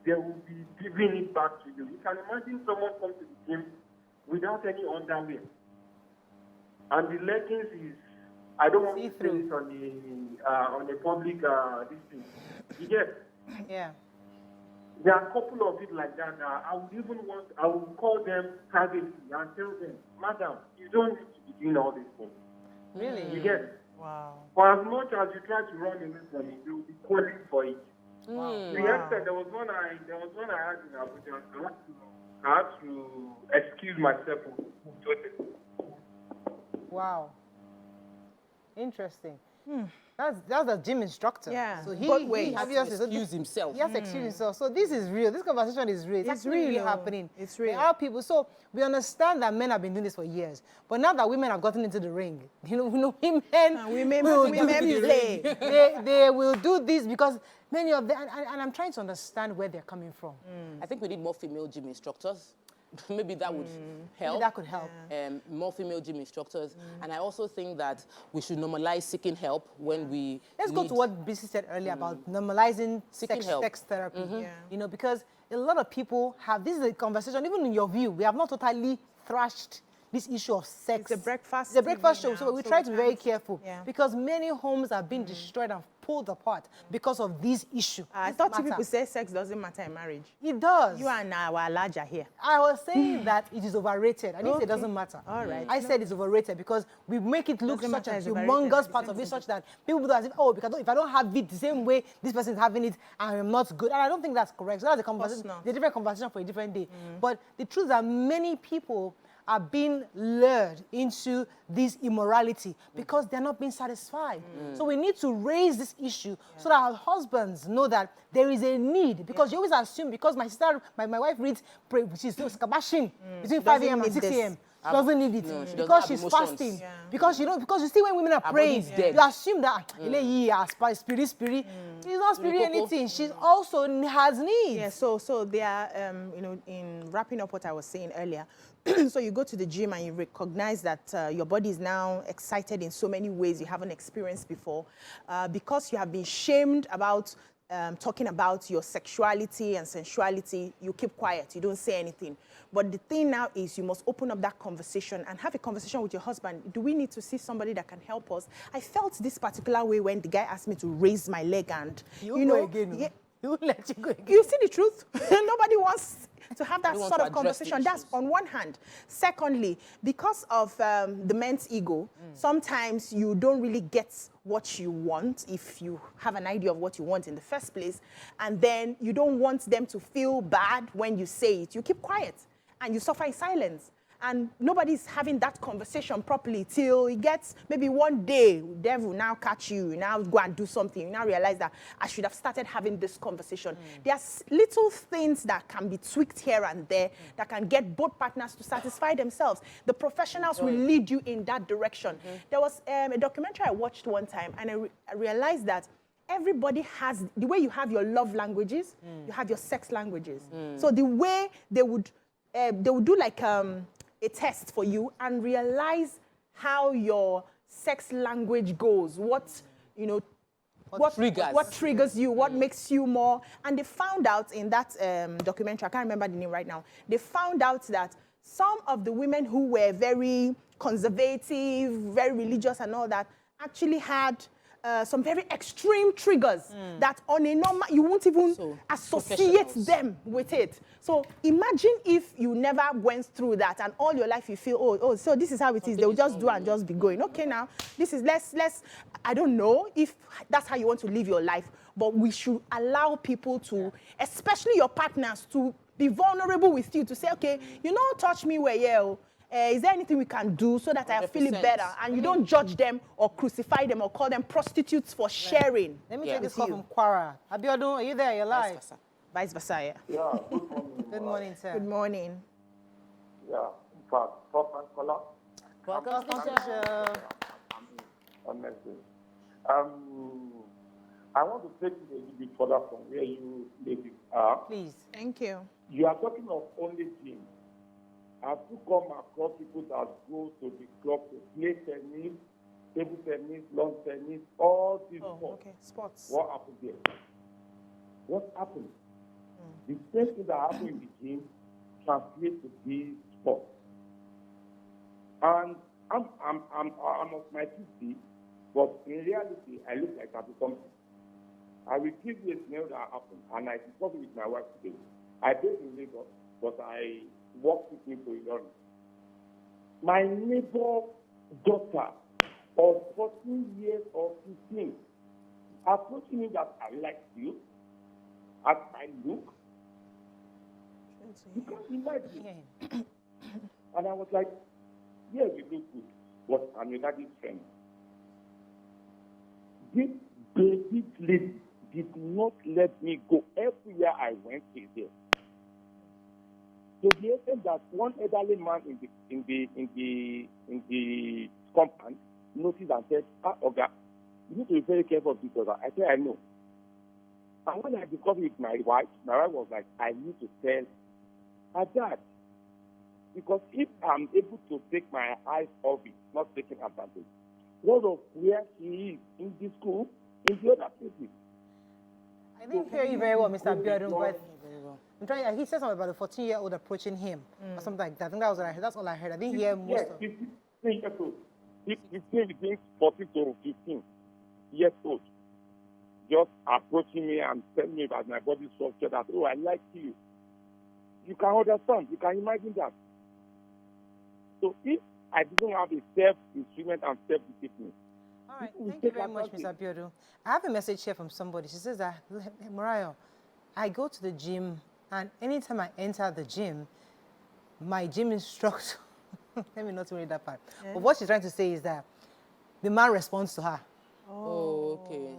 they will be giving it back to you. You can imagine someone come to the gym without any underwear. And the leggings is, I don't want to say this on a public listing. You get? Yeah. There are a couple of it like that. I would call them privately and tell them, madam, you don't need to be doing all these things. Really? You get? Wow. For as much as you try to run away from it, you will be calling for it. Wow. The extent, there was one I had in Abuja. I had to excuse myself from Joseph. Wow. Interesting. That's a gym instructor. Yeah. So Both ways. he Has to excuse himself. He has to excuse himself. So this is real. This conversation is real. It's actually really real. happening. It's real. There are people. So we understand that men have been doing this for years. But now that women have gotten into the ring, women play. they will do this because many of them, and I'm trying to understand where they're coming from. I think we need more female gym instructors. Maybe that would help. Maybe that could help. More female gym instructors. And I also think that we should normalize seeking help when we Let's go to what BC said earlier about normalizing Seeking help. sex therapy. Yeah. You know, because a lot of people have, this is a conversation, even in your view, we have not totally thrashed this issue of sex. It's a breakfast. It's a breakfast show, TV so now, we so try we to be very can't- careful yeah. because many homes are being destroyed and pulled apart because of this issue. I this thought you matter. people say sex doesn't matter in marriage. It does. You and our larger here. I was saying that it is overrated. I didn't say Okay. it doesn't matter. All right. I said it's overrated because we make it look Doesn't such a matter, it's overrated. humongous part of it, such that people do as if, oh, because if I don't have it the same way this person is having it, I am not good. And I don't think that's correct. So that's a conversation, not. a different conversation for a different day. But the truth is that many people are being lured into this immorality because they're not being satisfied. So we need to raise this issue so that our husbands know that there is a need, because you always assume, because my sister, my wife reads, she's still skabashing between 5 a.m. and need 6 this. a.m. She doesn't need it No, she doesn't because have she's emotions. fasting. Yeah. Because because you see when women are praying, body's dead. you assume that spirit. She's not spirit anything. She also has needs. Yeah, so they are, in wrapping up what I was saying earlier, so you go to the gym and you recognize that your body is now excited in so many ways you haven't experienced before, because you have been shamed about talking about your sexuality and sensuality. You keep quiet, you don't say anything. But the thing now is you must open up that conversation and have a conversation with your husband. Do we need to see somebody that can help us? I felt this particular way when the guy asked me to raise my leg and, You go again. yeah, He won't let you go again. you see the truth? Nobody wants to have that They want sort to of address the conversation. That's issues. on one hand. Secondly, because of the men's ego, sometimes you don't really get what you want if you have an idea of what you want in the first place. And then you don't want them to feel bad when you say it. You keep quiet and you suffer in silence. And nobody's having that conversation properly till it gets maybe one day, devil now catch you, you now go and do something. You now realize that I should have started having this conversation. There's little things that can be tweaked here and there that can get both partners to satisfy themselves. The professionals will lead you in that direction. There was a documentary I watched one time, and I realized that everybody has, the way you have your love languages, you have your sex languages. So the way they would do like a test for you and realize how your sex language goes, what triggers you, what makes you more. And they found out in that documentary, I can't remember the name right now, they found out that some of the women who were very conservative, very religious and all that, actually had some very extreme triggers that on a normal, you won't even associate them with it. So imagine if you never went through that and all your life you feel, so this is how it is. They'll just do and just be going. Okay, now, this is let's, I don't know if that's how you want to live your life, but we should allow people to, especially your partners, to be vulnerable with you, to say, okay, touch me where is there anything we can do so that I feel it better? And you don't judge them or crucify them or call them prostitutes for sharing. Let me take this call from Kwara. Abiodun, are you there? You're live. Vice versa, yeah. Yeah, good morning. Good morning, sir. Good morning. Yeah, in fact, top and color. Welcome to the show. Honestly. I want to take it a little bit further from where you ladies are. Please. Thank you. You are talking of only gym. I've come across people that go to the club to play tennis, table tennis, lawn tennis, all these sports. Okay, sports. What happened there? What happened? The same thing that happened in the gym translates to these sports. And I'm of my 50, but in reality, I look like I've become 60. I will give you a scenario that happened, and I discussed it with my wife today. I based in Lagos, but I worked with me for Ilorin. My neighbor daughter of 14 years or 15 approached me that I like you, as I look. You can't imagine. And I was like, yeah, you look good, but I'm your daddy's friend. This baby lady did not let me go. Everywhere I went, she's there. To the extent that one elderly man in the compound noticed and said, Oga, you need to be very careful of this other. I said, I know. And when I discussed with my wife was like, I need to tell her dad. Because if I'm able to take my eyes off it, not taking advantage, what of where she is in the school, in the other places? I didn't hear you very well, Mr. Abiodun, but I'm trying. He said something about a 14-year-old approaching him or something like that. I think that was what I heard. That's all I heard. I didn't hear most of it. 15 years old. He's between 14 to 15 years old. Just approaching me and telling me about my body structure that, oh, I like you. You can understand. You can imagine that. So if I didn't have a self-instrument and self-discipline. All right. Thank you very much, Mr. Abiodun. I have a message here from somebody. She says that, Mariah, I go to the gym, and anytime I enter the gym, my gym instructor, let me not read that part. Yeah. But what she's trying to say is that the man responds to her. Oh, okay.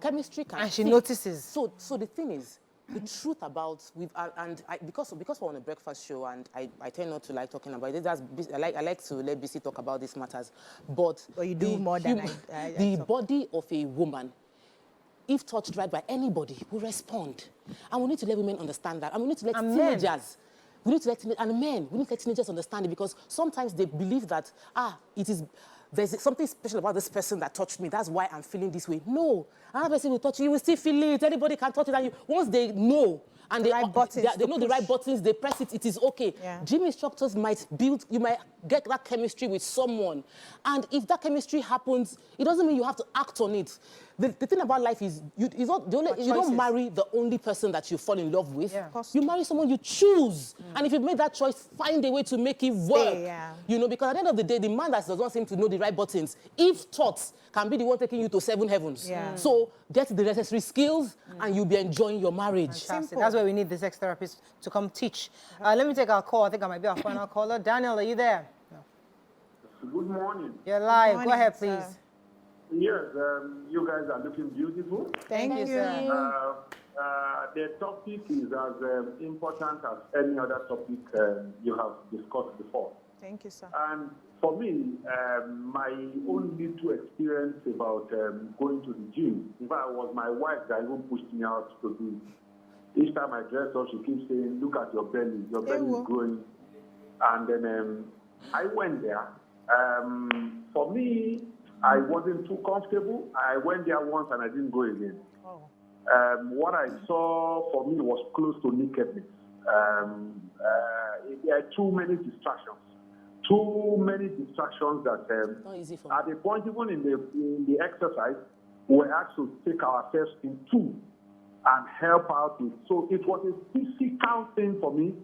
Chemistry can. And she notices. So the thing is, the truth about because we're on a breakfast show and I tend not to like talking about it. I like to let BC talk about these matters, but you do more than the body of a woman, if touched right by anybody, will respond, and we need to let women understand that, and we need to let teenagers. We need to let and men. We need to let teenagers understand it, because sometimes they believe that there's something special about this person that touched me. That's why I'm feeling this way. No, another person will touch you. You will still feel it. Anybody can touch it. And once they know, and they know the right buttons, they press it, it is okay. Yeah. Gym instructors you might get that chemistry with someone. And if that chemistry happens, it doesn't mean you have to act on it. The thing about life is you don't marry the only person that you fall in love with. Yeah. You marry someone you choose. And if you've made that choice, find a way to make it work. Yeah. Because at the end of the day, the man that does not seem to know the right buttons, if taught, can be the one taking you to 7 heavens. Yeah. So get the necessary skills and you'll be enjoying your marriage. That's why we need the sex therapist to come teach. Let me take our call. I think I might be our final caller. Daniel, are you there? No. Good morning. You're live. Go ahead, please. Yes, you guys are looking beautiful. Thank you. The topic is as important as any other topic you have discussed before. Thank you, sir. And For me, my own little experience about going to the gym, in fact, it was my wife that even pushed me out to do it. Each time I dress up, she keeps saying, look at your belly is growing. And then I went there. For me, I wasn't too comfortable. I went there once and I didn't go again. Oh. What I saw for me was close to nakedness. There are too many distractions. Too many distractions that Not easy for me. at the point, even in the exercise, we asked to take ourselves in two and help out with. So it was a physical thing for me.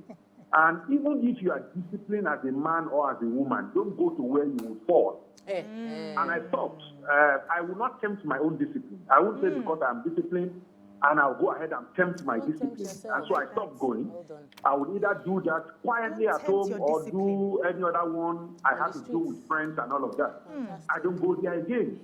And even if you are disciplined as a man or as a woman, don't go to where you will fall. And I thought, I will not tempt my own discipline. I won't say because I'm disciplined, and I'll go ahead and tempt my discipline. And so I stopped going. I would either do that quietly at home or do any other one I have to do with friends and all of that. I don't go there again.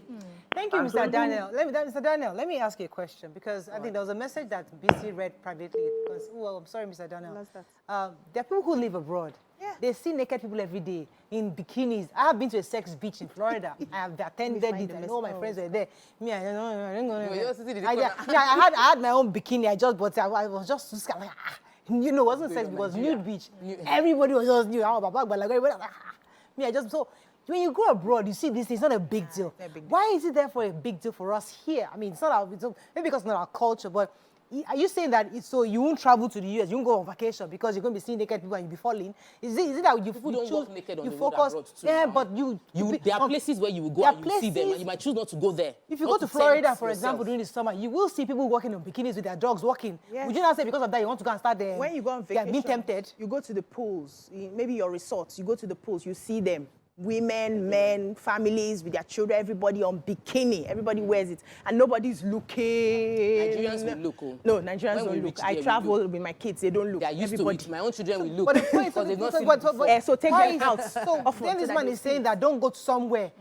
Thank you, Mr. Daniel. Mr. Daniel, let me ask you a question, because I think there was a message that BC read privately. Because, well, I'm sorry, Mr. Daniel. there are people who live abroad. Yeah. They see naked people every day in bikinis. I have been to a sex beach in Florida. I have attended it. I know my friends were there. Me, I don't know. I had my own bikini. I just bought it. I was just like, you know, it wasn't sex. It was nude beach. Everybody was just nude. Me, I just so. When you go abroad, you see this, it's not a big deal. Why is it therefore a big deal for us here? I mean, it's not our, maybe because it's not our culture, but are you saying that so you won't travel to the US, you won't go on vacation because you're going to be seeing naked people and you'll be falling? Is it that you don't choose, walk naked on you the focus, road abroad too, yeah, now. but there are places where you will go and you see them and you might choose not to go there. If you go to Florida, for example, during the summer, you will see people walking on bikinis with their dogs walking. Yes. Would you not say because of that you want to go and start there? When you go on vacation, being tempted? You go to the pools, maybe your resorts, you go to the pools, you see them. Women, men, families with their children, everybody on bikini. Everybody wears it. And nobody's looking. Nigerians will look. Oh. No, Nigerians don't look. I travel with my kids. They don't look. They are used everybody. to it. My own children will look. But the point because they've not so, seen but, it before. So take them out. So then this man is saying that don't go to somewhere.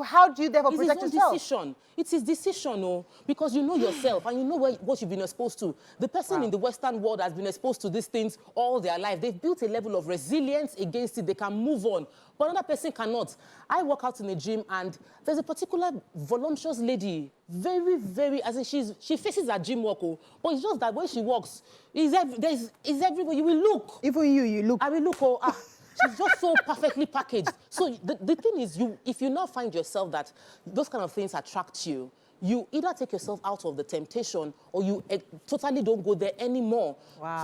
How do you therefore protect yourself? Decision. It's his decision, oh, because you know yourself and you know what you've been exposed to. The person in the Western world has been exposed to these things all their life. They've built a level of resilience against it. They can move on. But another person cannot. I work out in a gym and there's a particular voluptuous lady, very, very, as in she faces her gym work, oh, but it's just that when she walks, is everywhere. You will look. Even you look. I will look, oh, she's just so perfectly packaged. So the thing is, if you now find yourself that those kind of things attract you, you either take yourself out of the temptation or you totally don't go there anymore. Wow.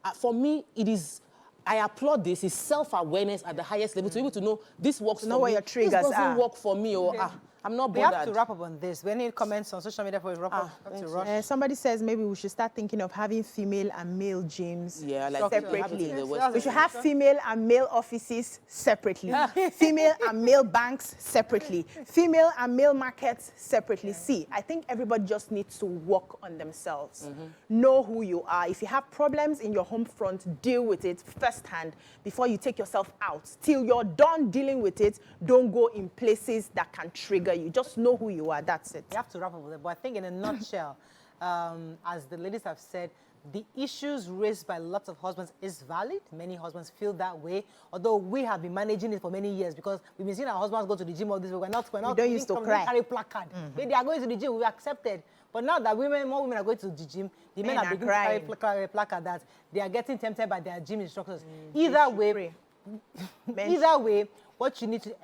So for me, it is... I applaud this. It's self-awareness at the highest level to be able to know this works for me. What your triggers this doesn't work for me, or I'm not bothered. We have to wrap up on this. We need comments on social media for a wrap up. Have to rush. Somebody says maybe we should start thinking of having female and male gyms separately. We should have female and male offices separately. Female and male banks separately. Female and male markets separately. See, I think everybody just needs to work on themselves. Know who you are. If you have problems in your home front, deal with it firsthand before you take yourself out. Till you're done dealing with it, don't go in places that can trigger you. Just know who you are. That's it. You have to wrap up with it. But I think in a nutshell, as the ladies have said, the issues raised by lots of husbands is valid. Many husbands feel that way. Although we have been managing it for many years because we've been seeing our husbands go to the gym all this. We're not we don't used to cry. Carry placard. They are going to the gym. We accepted. But now that more women are going to the gym, the men are beginning to carry placard that they are getting tempted by their gym instructors. Either way,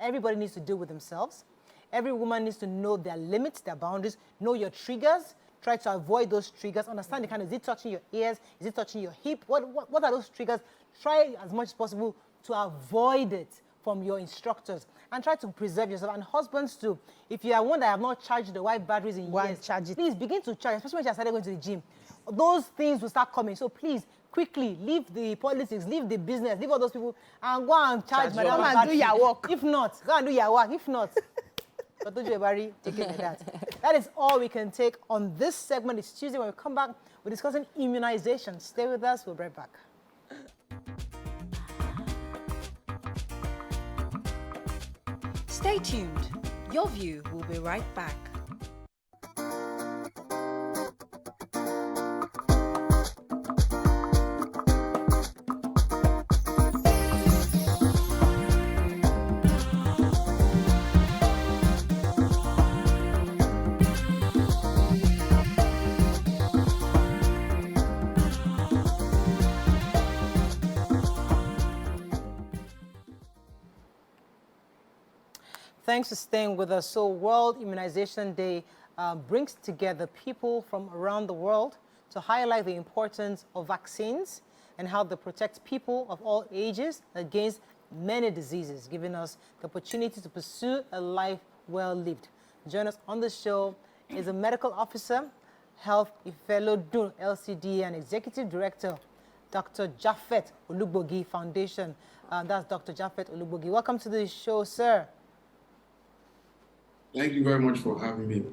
everybody needs to deal with themselves. Every woman needs to know their limits, their boundaries, know your triggers, try to avoid those triggers, understand the kind of, is it touching your ears, is it touching your hip, what are those triggers? Try as much as possible to avoid it from your instructors and try to preserve yourself. And husbands too, if you are one that have not charged the wife batteries in years, please begin to charge, especially when you started going to the gym. Those things will start coming, so please, quickly leave the politics, leave the business, leave all those people and go and charge madam and do your work. If not, go and do your work. If not, take it like that. That is all we can take on this segment. It's Tuesday. When we come back, we're discussing immunization. Stay with us. We'll be right back. Stay tuned. Your View will be right back. Thanks for staying with us. So World Immunization Day brings together people from around the world to highlight the importance of vaccines and how they protect people of all ages against many diseases, giving us the opportunity to pursue a life well lived. Join us on the show is a medical officer, Health Ifelodun LCD, and Executive Director, Dr. Japhet Olugbogi Foundation. That's Dr. Japhet Olugbogi. Welcome to the show, sir. Thank you very much for having me.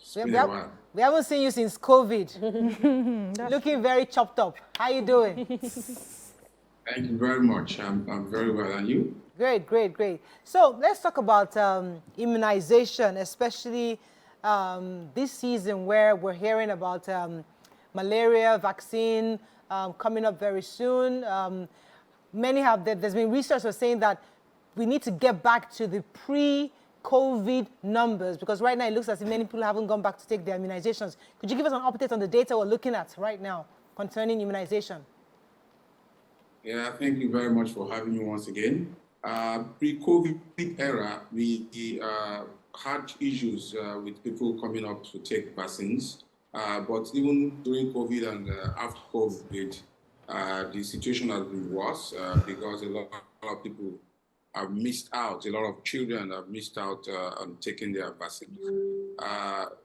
It's been a while. We haven't seen you since COVID. Looking very chopped up. How you doing? Thank you very much. I'm very well. And you? Great, great, great. So let's talk about immunization, especially this season where we're hearing about malaria vaccine coming up very soon. There's been research that's saying that we need to get back to the pre-COVID numbers, because right now it looks as if many people haven't gone back to take their immunizations. Could you give us an update on the data we're looking at right now concerning immunization? Yeah, thank you very much for having me once again. Pre-COVID era, we had issues with people coming up to take vaccines. But even during COVID and after COVID, the situation has been worse because a lot of people have missed out. A lot of children have missed out on taking their vaccines.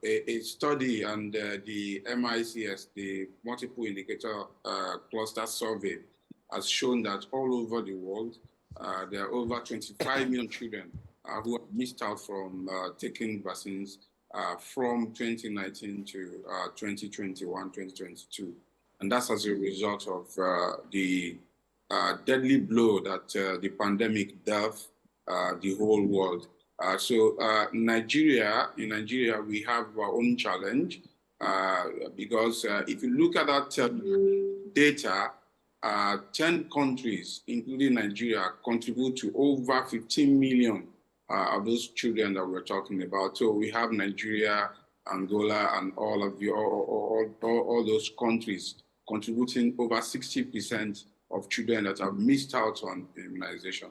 A study and the MICS, the Multiple Indicator Cluster Survey, has shown that all over the world, there are over 25 million children who have missed out from taking vaccines from 2019 to 2021, 2022. And that's as a result of the deadly blow that the pandemic dealt the whole world. In Nigeria, we have our own challenge because if you look at that data, 10 countries, including Nigeria, contribute to over 15 million of those children that we're talking about. So we have Nigeria, Angola, and all those countries contributing over 60% of children that have missed out on immunization.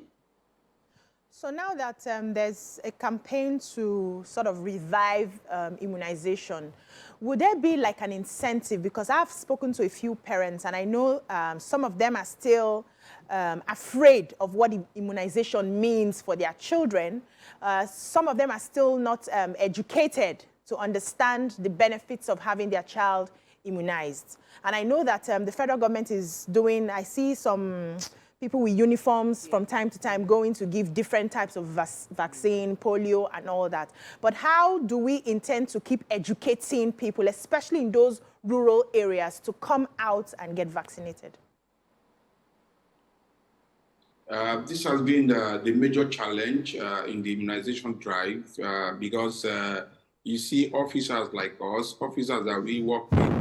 So now that there's a campaign to sort of revive immunization, would there be like an incentive? Because I've spoken to a few parents and I know some of them are still afraid of what immunization means for their children. Some of them are still not educated to understand the benefits of having their child immunized. And I know that the federal government is doing, I see some people with uniforms from time to time going to give different types of vaccine, polio, and all that. But how do we intend to keep educating people, especially in those rural areas, to come out and get vaccinated? This has been the major challenge in the immunization drive because you see officers like us, officers that we work with,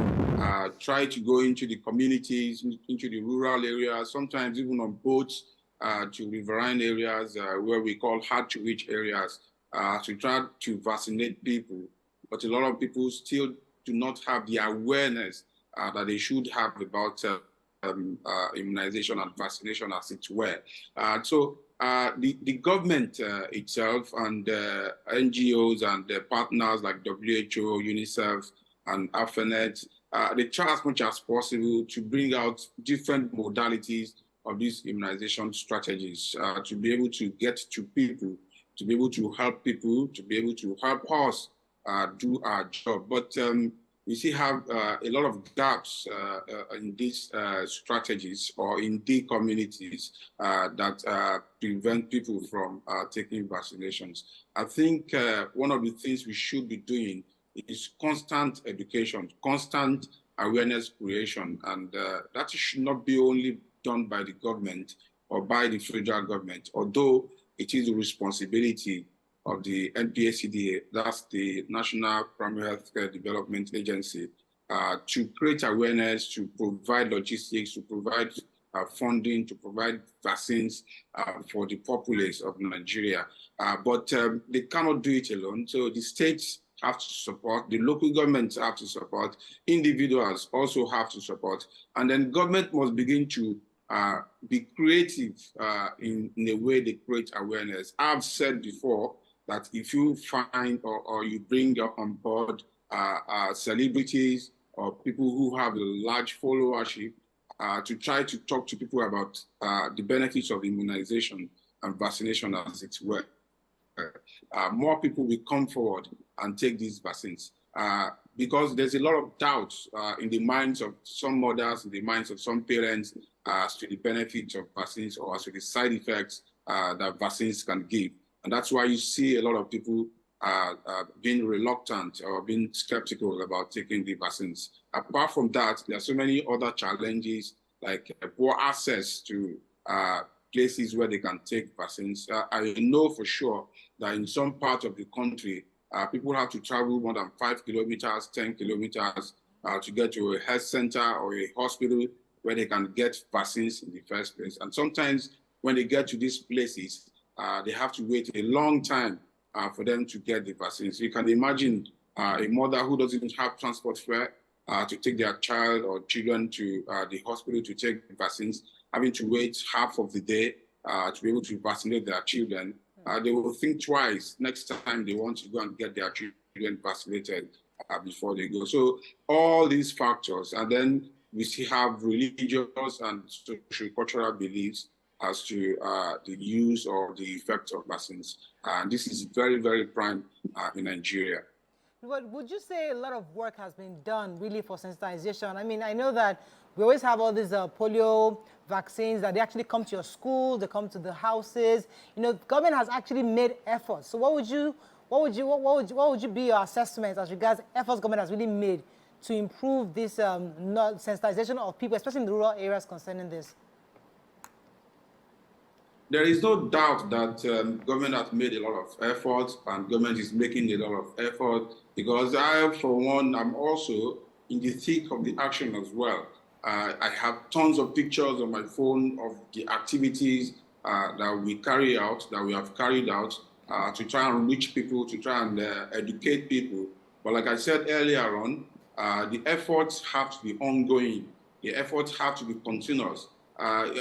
try to go into the communities, into the rural areas, sometimes even on boats to riverine areas where we call hard-to-reach areas to try to vaccinate people. But a lot of people still do not have the awareness that they should have about immunization and vaccination, as it were. The government itself and NGOs and partners like WHO, UNICEF, and Affinity, they try as much as possible to bring out different modalities of these immunization strategies to be able to get to people, to be able to help people, to be able to help us do our job. But we still have a lot of gaps in these strategies or in the communities that prevent people from taking vaccinations. I think one of the things we should be doing is constant education, constant awareness creation, and that should not be only done by the government or by the federal government, although it is the responsibility of the NPHCDA, that's the National Primary Health Care Development Agency, to create awareness, to provide logistics, to provide funding, to provide vaccines for the populace of Nigeria. But they cannot do it alone, so the states have to support, the local governments have to support, individuals also have to support, and then government must begin to be creative in a way they create awareness. I've said before that if you find or you bring on board celebrities or people who have a large followership to try to talk to people about the benefits of immunization and vaccination as it were, more people will come forward and take these vaccines. Because there's a lot of doubts in the minds of some mothers, in the minds of some parents as to the benefits of vaccines or as to the side effects that vaccines can give. And that's why you see a lot of people being reluctant or being skeptical about taking the vaccines. Apart from that, there are so many other challenges like poor access to places where they can take vaccines. I know for sure that in some parts of the country, people have to travel more than 5 kilometers, 10 kilometers to get to a health center or a hospital where they can get vaccines in the first place. And sometimes when they get to these places, they have to wait a long time for them to get the vaccines. You can imagine a mother who doesn't have transport fare to take their child or children to the hospital to take the vaccines, having to wait half of the day to be able to vaccinate their children. They will think twice next time they want to go and get their children vaccinated before they go. So all these factors, and then we still have religious and social cultural beliefs as to the use or the effect of vaccines. And this is very, very prime in Nigeria. But would you say a lot of work has been done really for sensitization? I mean, I know that we always have all these polio vaccines that they actually come to your school, they come to the houses. You know, government has actually made efforts. So what would be your assessment as regards efforts government has really made to improve this sensitization of people, especially in the rural areas concerning this? There is no doubt that government has made a lot of efforts and government is making a lot of effort because I, for one, I'm also in the thick of the action as well. I have tons of pictures on my phone of the activities that we carry out, that we have carried out to try and reach people, to try and educate people. But like I said earlier on, the efforts have to be ongoing. The efforts have to be continuous.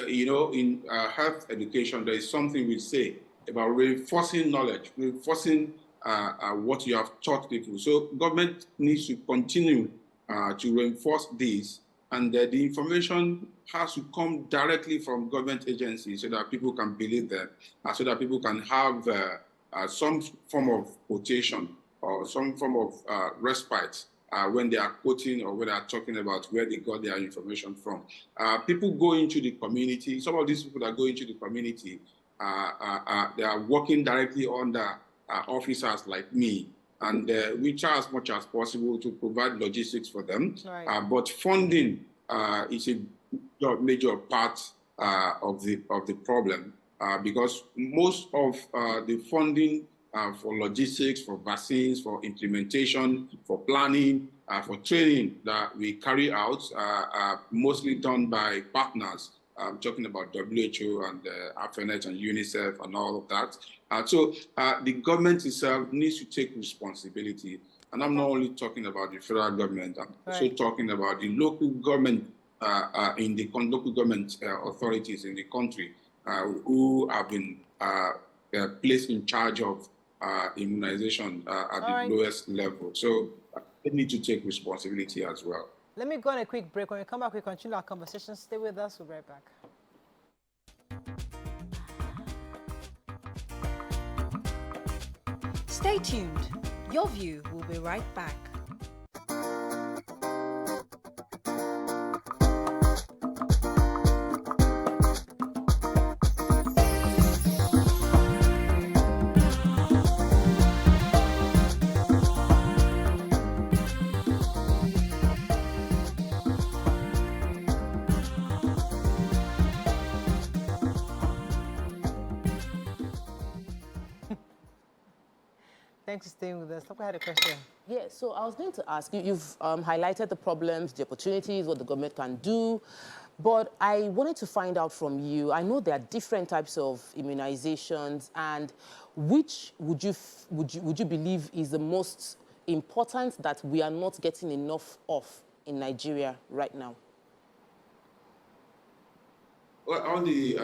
You know, in health education, there is something we say about reinforcing knowledge, reinforcing what you have taught people. So government needs to continue to reinforce this, and the information has to come directly from government agencies so that people can believe them, so that people can have some form of quotation or some form of respite when they are quoting or when they are talking about where they got their information from. People go into the community. Some of these people that go into the community, they are working directly under officers like me. And we try as much as possible to provide logistics for them. Right. But funding is a major part of the problem because most of the funding for logistics, for vaccines, for implementation, for planning, for training that we carry out are mostly done by partners. I'm talking about WHO and Affinity and UNICEF and all of that. So the government itself needs to take responsibility. And I'm not only talking about the federal government, I'm also talking about the local government local government authorities in the country who have been placed in charge of immunization at the lowest level. So they need to take responsibility as well. Let me go on a quick break. When we come back, we continue our conversation. Stay with us. We'll be right back. Stay tuned. Your View will be right back. Thanks for staying with us. I had a question. Yeah, so I was going to ask you, you've highlighted the problems, the opportunities, what the government can do, but I wanted to find out from you, I know there are different types of immunizations, and which would you believe is the most important that we are not getting enough of in Nigeria right now? Well, all the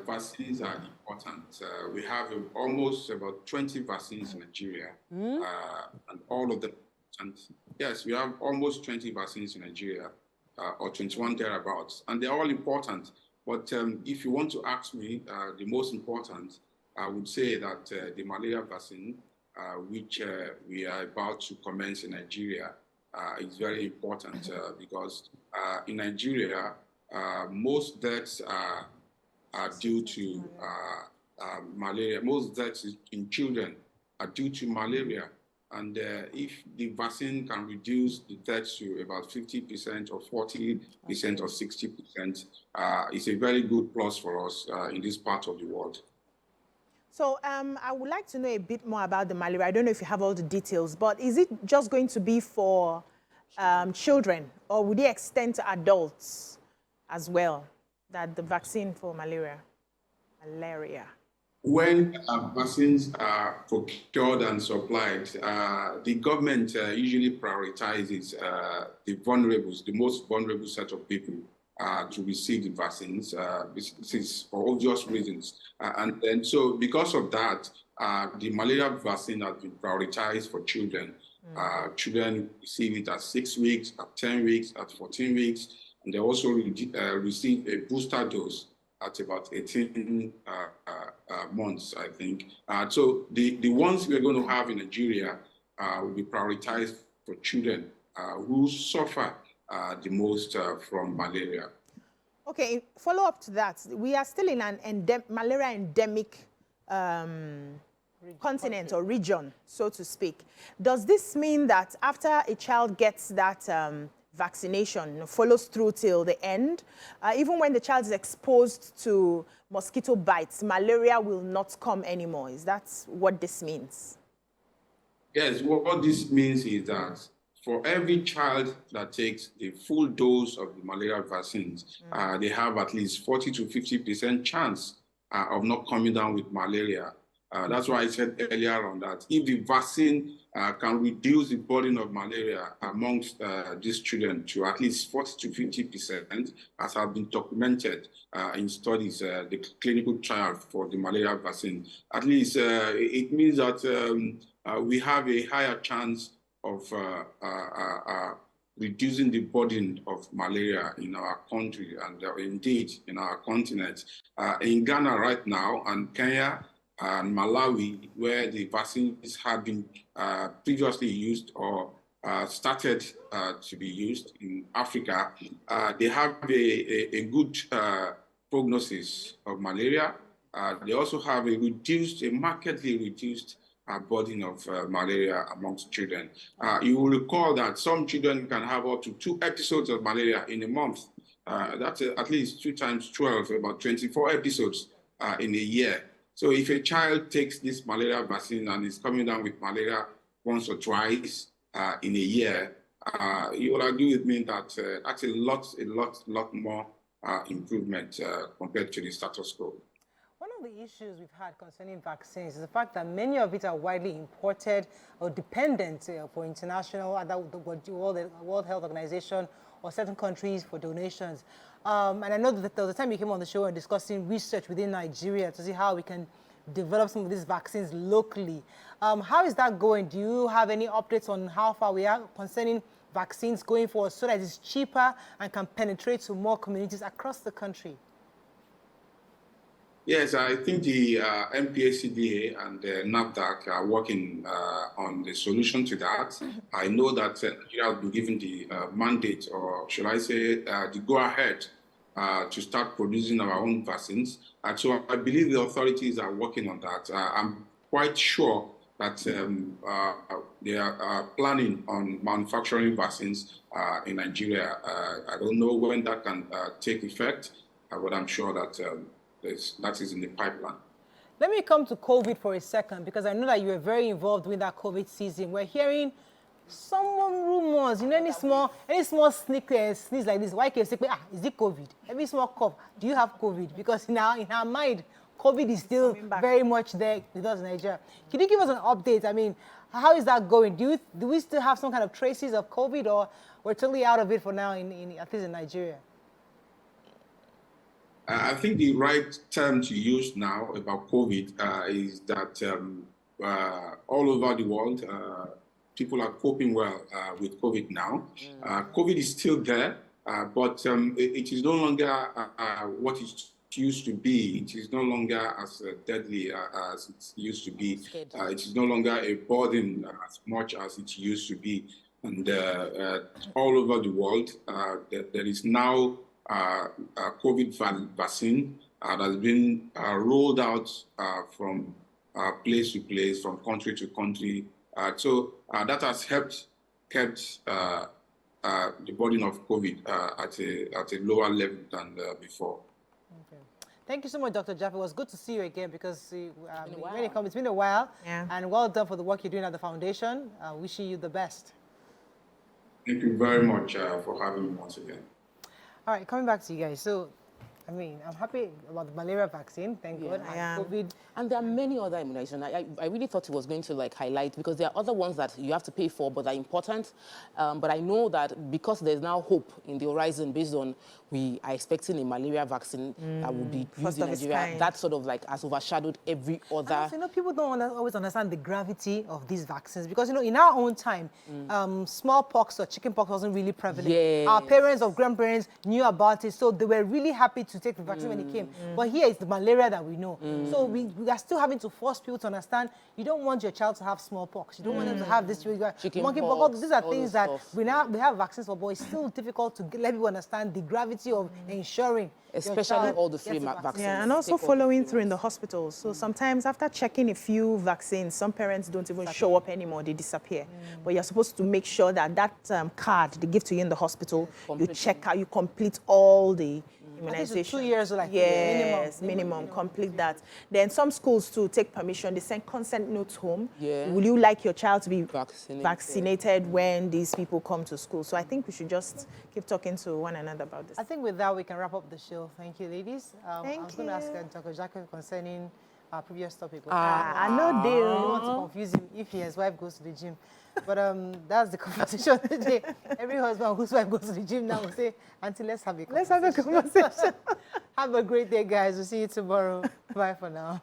vaccines are important. We have almost about 20 vaccines in Nigeria, and all of them. And yes, we have almost 20 vaccines in Nigeria, or 21 thereabouts, and they're all important. But if you want to ask me, the most important, I would say that the malaria vaccine, which we are about to commence in Nigeria, is very important because in Nigeria, most deaths are due to malaria. Most deaths in children are due to malaria. And if the vaccine can reduce the deaths to about 50% or 40% or 60%, it's a very good plus for us in this part of the world. So I would like to know a bit more about the malaria. I don't know if you have all the details, but is it just going to be for children, or would it extend to adults as well, that the vaccine for malaria? When vaccines are procured and supplied, the government usually prioritizes the vulnerables, the most vulnerable set of people to receive the vaccines. This is for obvious reasons. And then, so because of that, the malaria vaccine has been prioritized for children. Children receive it at 6 weeks, at 10 weeks, at 14 weeks, and they also receive a booster dose at about 18 months, I think. So the ones we're going to have in Nigeria will be prioritized for children who suffer the most from malaria. Okay, follow up to that. We are still in an malaria endemic continent or region, so to speak. Does this mean that after a child gets that vaccination, follows through till the end, even when the child is exposed to mosquito bites, malaria will not come anymore? Is that what this means? Yes, what this means is that for every child that takes the full dose of the malaria vaccines, they have at least 40 to 50% chance of not coming down with malaria. That's why I said earlier on that if the vaccine can reduce the burden of malaria amongst these children to at least 40 to 50%, as have been documented in studies, the clinical trial for the malaria vaccine, at least it means that we have a higher chance of reducing the burden of malaria in our country and indeed in our continent. In Ghana right now and Kenya and Malawi, where the vaccines have been previously used or started to be used in Africa, they have a good prognosis of malaria. They also have a markedly reduced burden of malaria amongst children. You will recall that some children can have up to 2 episodes of malaria in a month. That's at least 2 times 12, about 24 episodes in a year. So if a child takes this malaria vaccine and is coming down with malaria once or twice in a year, you will agree with me that that's a lot more improvement compared to the status quo. One of the issues we've had concerning vaccines is the fact that many of it are widely imported or dependent for international, the World Health Organization or certain countries for donations. And I know that there was a time you came on the show and discussing research within Nigeria to see how we can develop some of these vaccines locally. How is that going? Do you have any updates on how far we are concerning vaccines going forward so that it's cheaper and can penetrate to more communities across the country? Yes, I think the MPACDA and the NAFDAC are working on the solution to that. I know that Nigeria has been given the mandate, or should I say, the go-ahead to start producing our own vaccines. So I believe the authorities are working on that. I'm quite sure that they are planning on manufacturing vaccines in Nigeria. I don't know when that can take effect, but I'm sure that that is in the pipeline. Let me come to COVID for a second, because I know that you were very involved with that COVID season. We're hearing some rumors, you know, any small sneeze like this. Why can you say, is it COVID? Every small cough, do you have COVID? Because in our mind, COVID is still very much there with us in Nigeria. Can you give us an update? I mean, how is that going? Do we still have some kind of traces of COVID, or we're totally out of it for now, at least in Nigeria? I think the right term to use now about COVID is that all over the world, people are coping well with COVID now. COVID is still there, but it is no longer what it used to be. It is no longer as deadly as it used to be. It is no longer a burden as much as it used to be. And all over the world, there is now a COVID vaccine that has been rolled out from place to place, from country to country. So that has helped kept the burden of COVID at a lower level than before. Okay. Thank you so much, Dr. Jaffe. It was good to see you again because when it comes, it's been a while. Yeah. And well done for the work you're doing at the foundation. Wishing you the best. Thank you very much for having me once again. All right, coming back to you guys. So, I mean, I'm happy about the malaria vaccine, thank God, and COVID. And there are many other immunizations. I really thought it was going to like highlight, because there are other ones that you have to pay for, but are important. But I know that because there's now hope in the horizon based on we are expecting a malaria vaccine that will be used in Nigeria, that sort of like has overshadowed every other. Also, people don't always understand the gravity of these vaccines because, in our own time, smallpox or chickenpox wasn't really prevalent. Yes. Our parents or grandparents knew about it, so they were really happy to take the vaccine when it came. But here is the malaria that we know. So we are still having to force people to understand you don't want your child to have smallpox. You don't want them to have this monkeypox. These are things that we have vaccines for, but it's still difficult to let people understand the gravity of ensuring, especially all the free vaccines. Yeah, and also following through in the hospitals. So sometimes after checking a few vaccines, some parents don't even show up anymore, they disappear. But you're supposed to make sure that card they give to you in the hospital, you check out, you complete all the immunization. 2 years, like minimum, complete that. Then some schools too take permission. They send consent notes home. Yeah. Will you like your child to be vaccinated when these people come to school? So I think we should just keep talking to one another about this. I think with that we can wrap up the show. Thank you, ladies. Thank I was going to ask Dr. Jacques concerning our previous topic. I know they don't want to confuse him if his wife goes to the gym. But that's the conversation today. Every husband whose wife goes to the gym now will say, Auntie, let's have a conversation. Have a great day, guys. We'll see you tomorrow. Bye for now.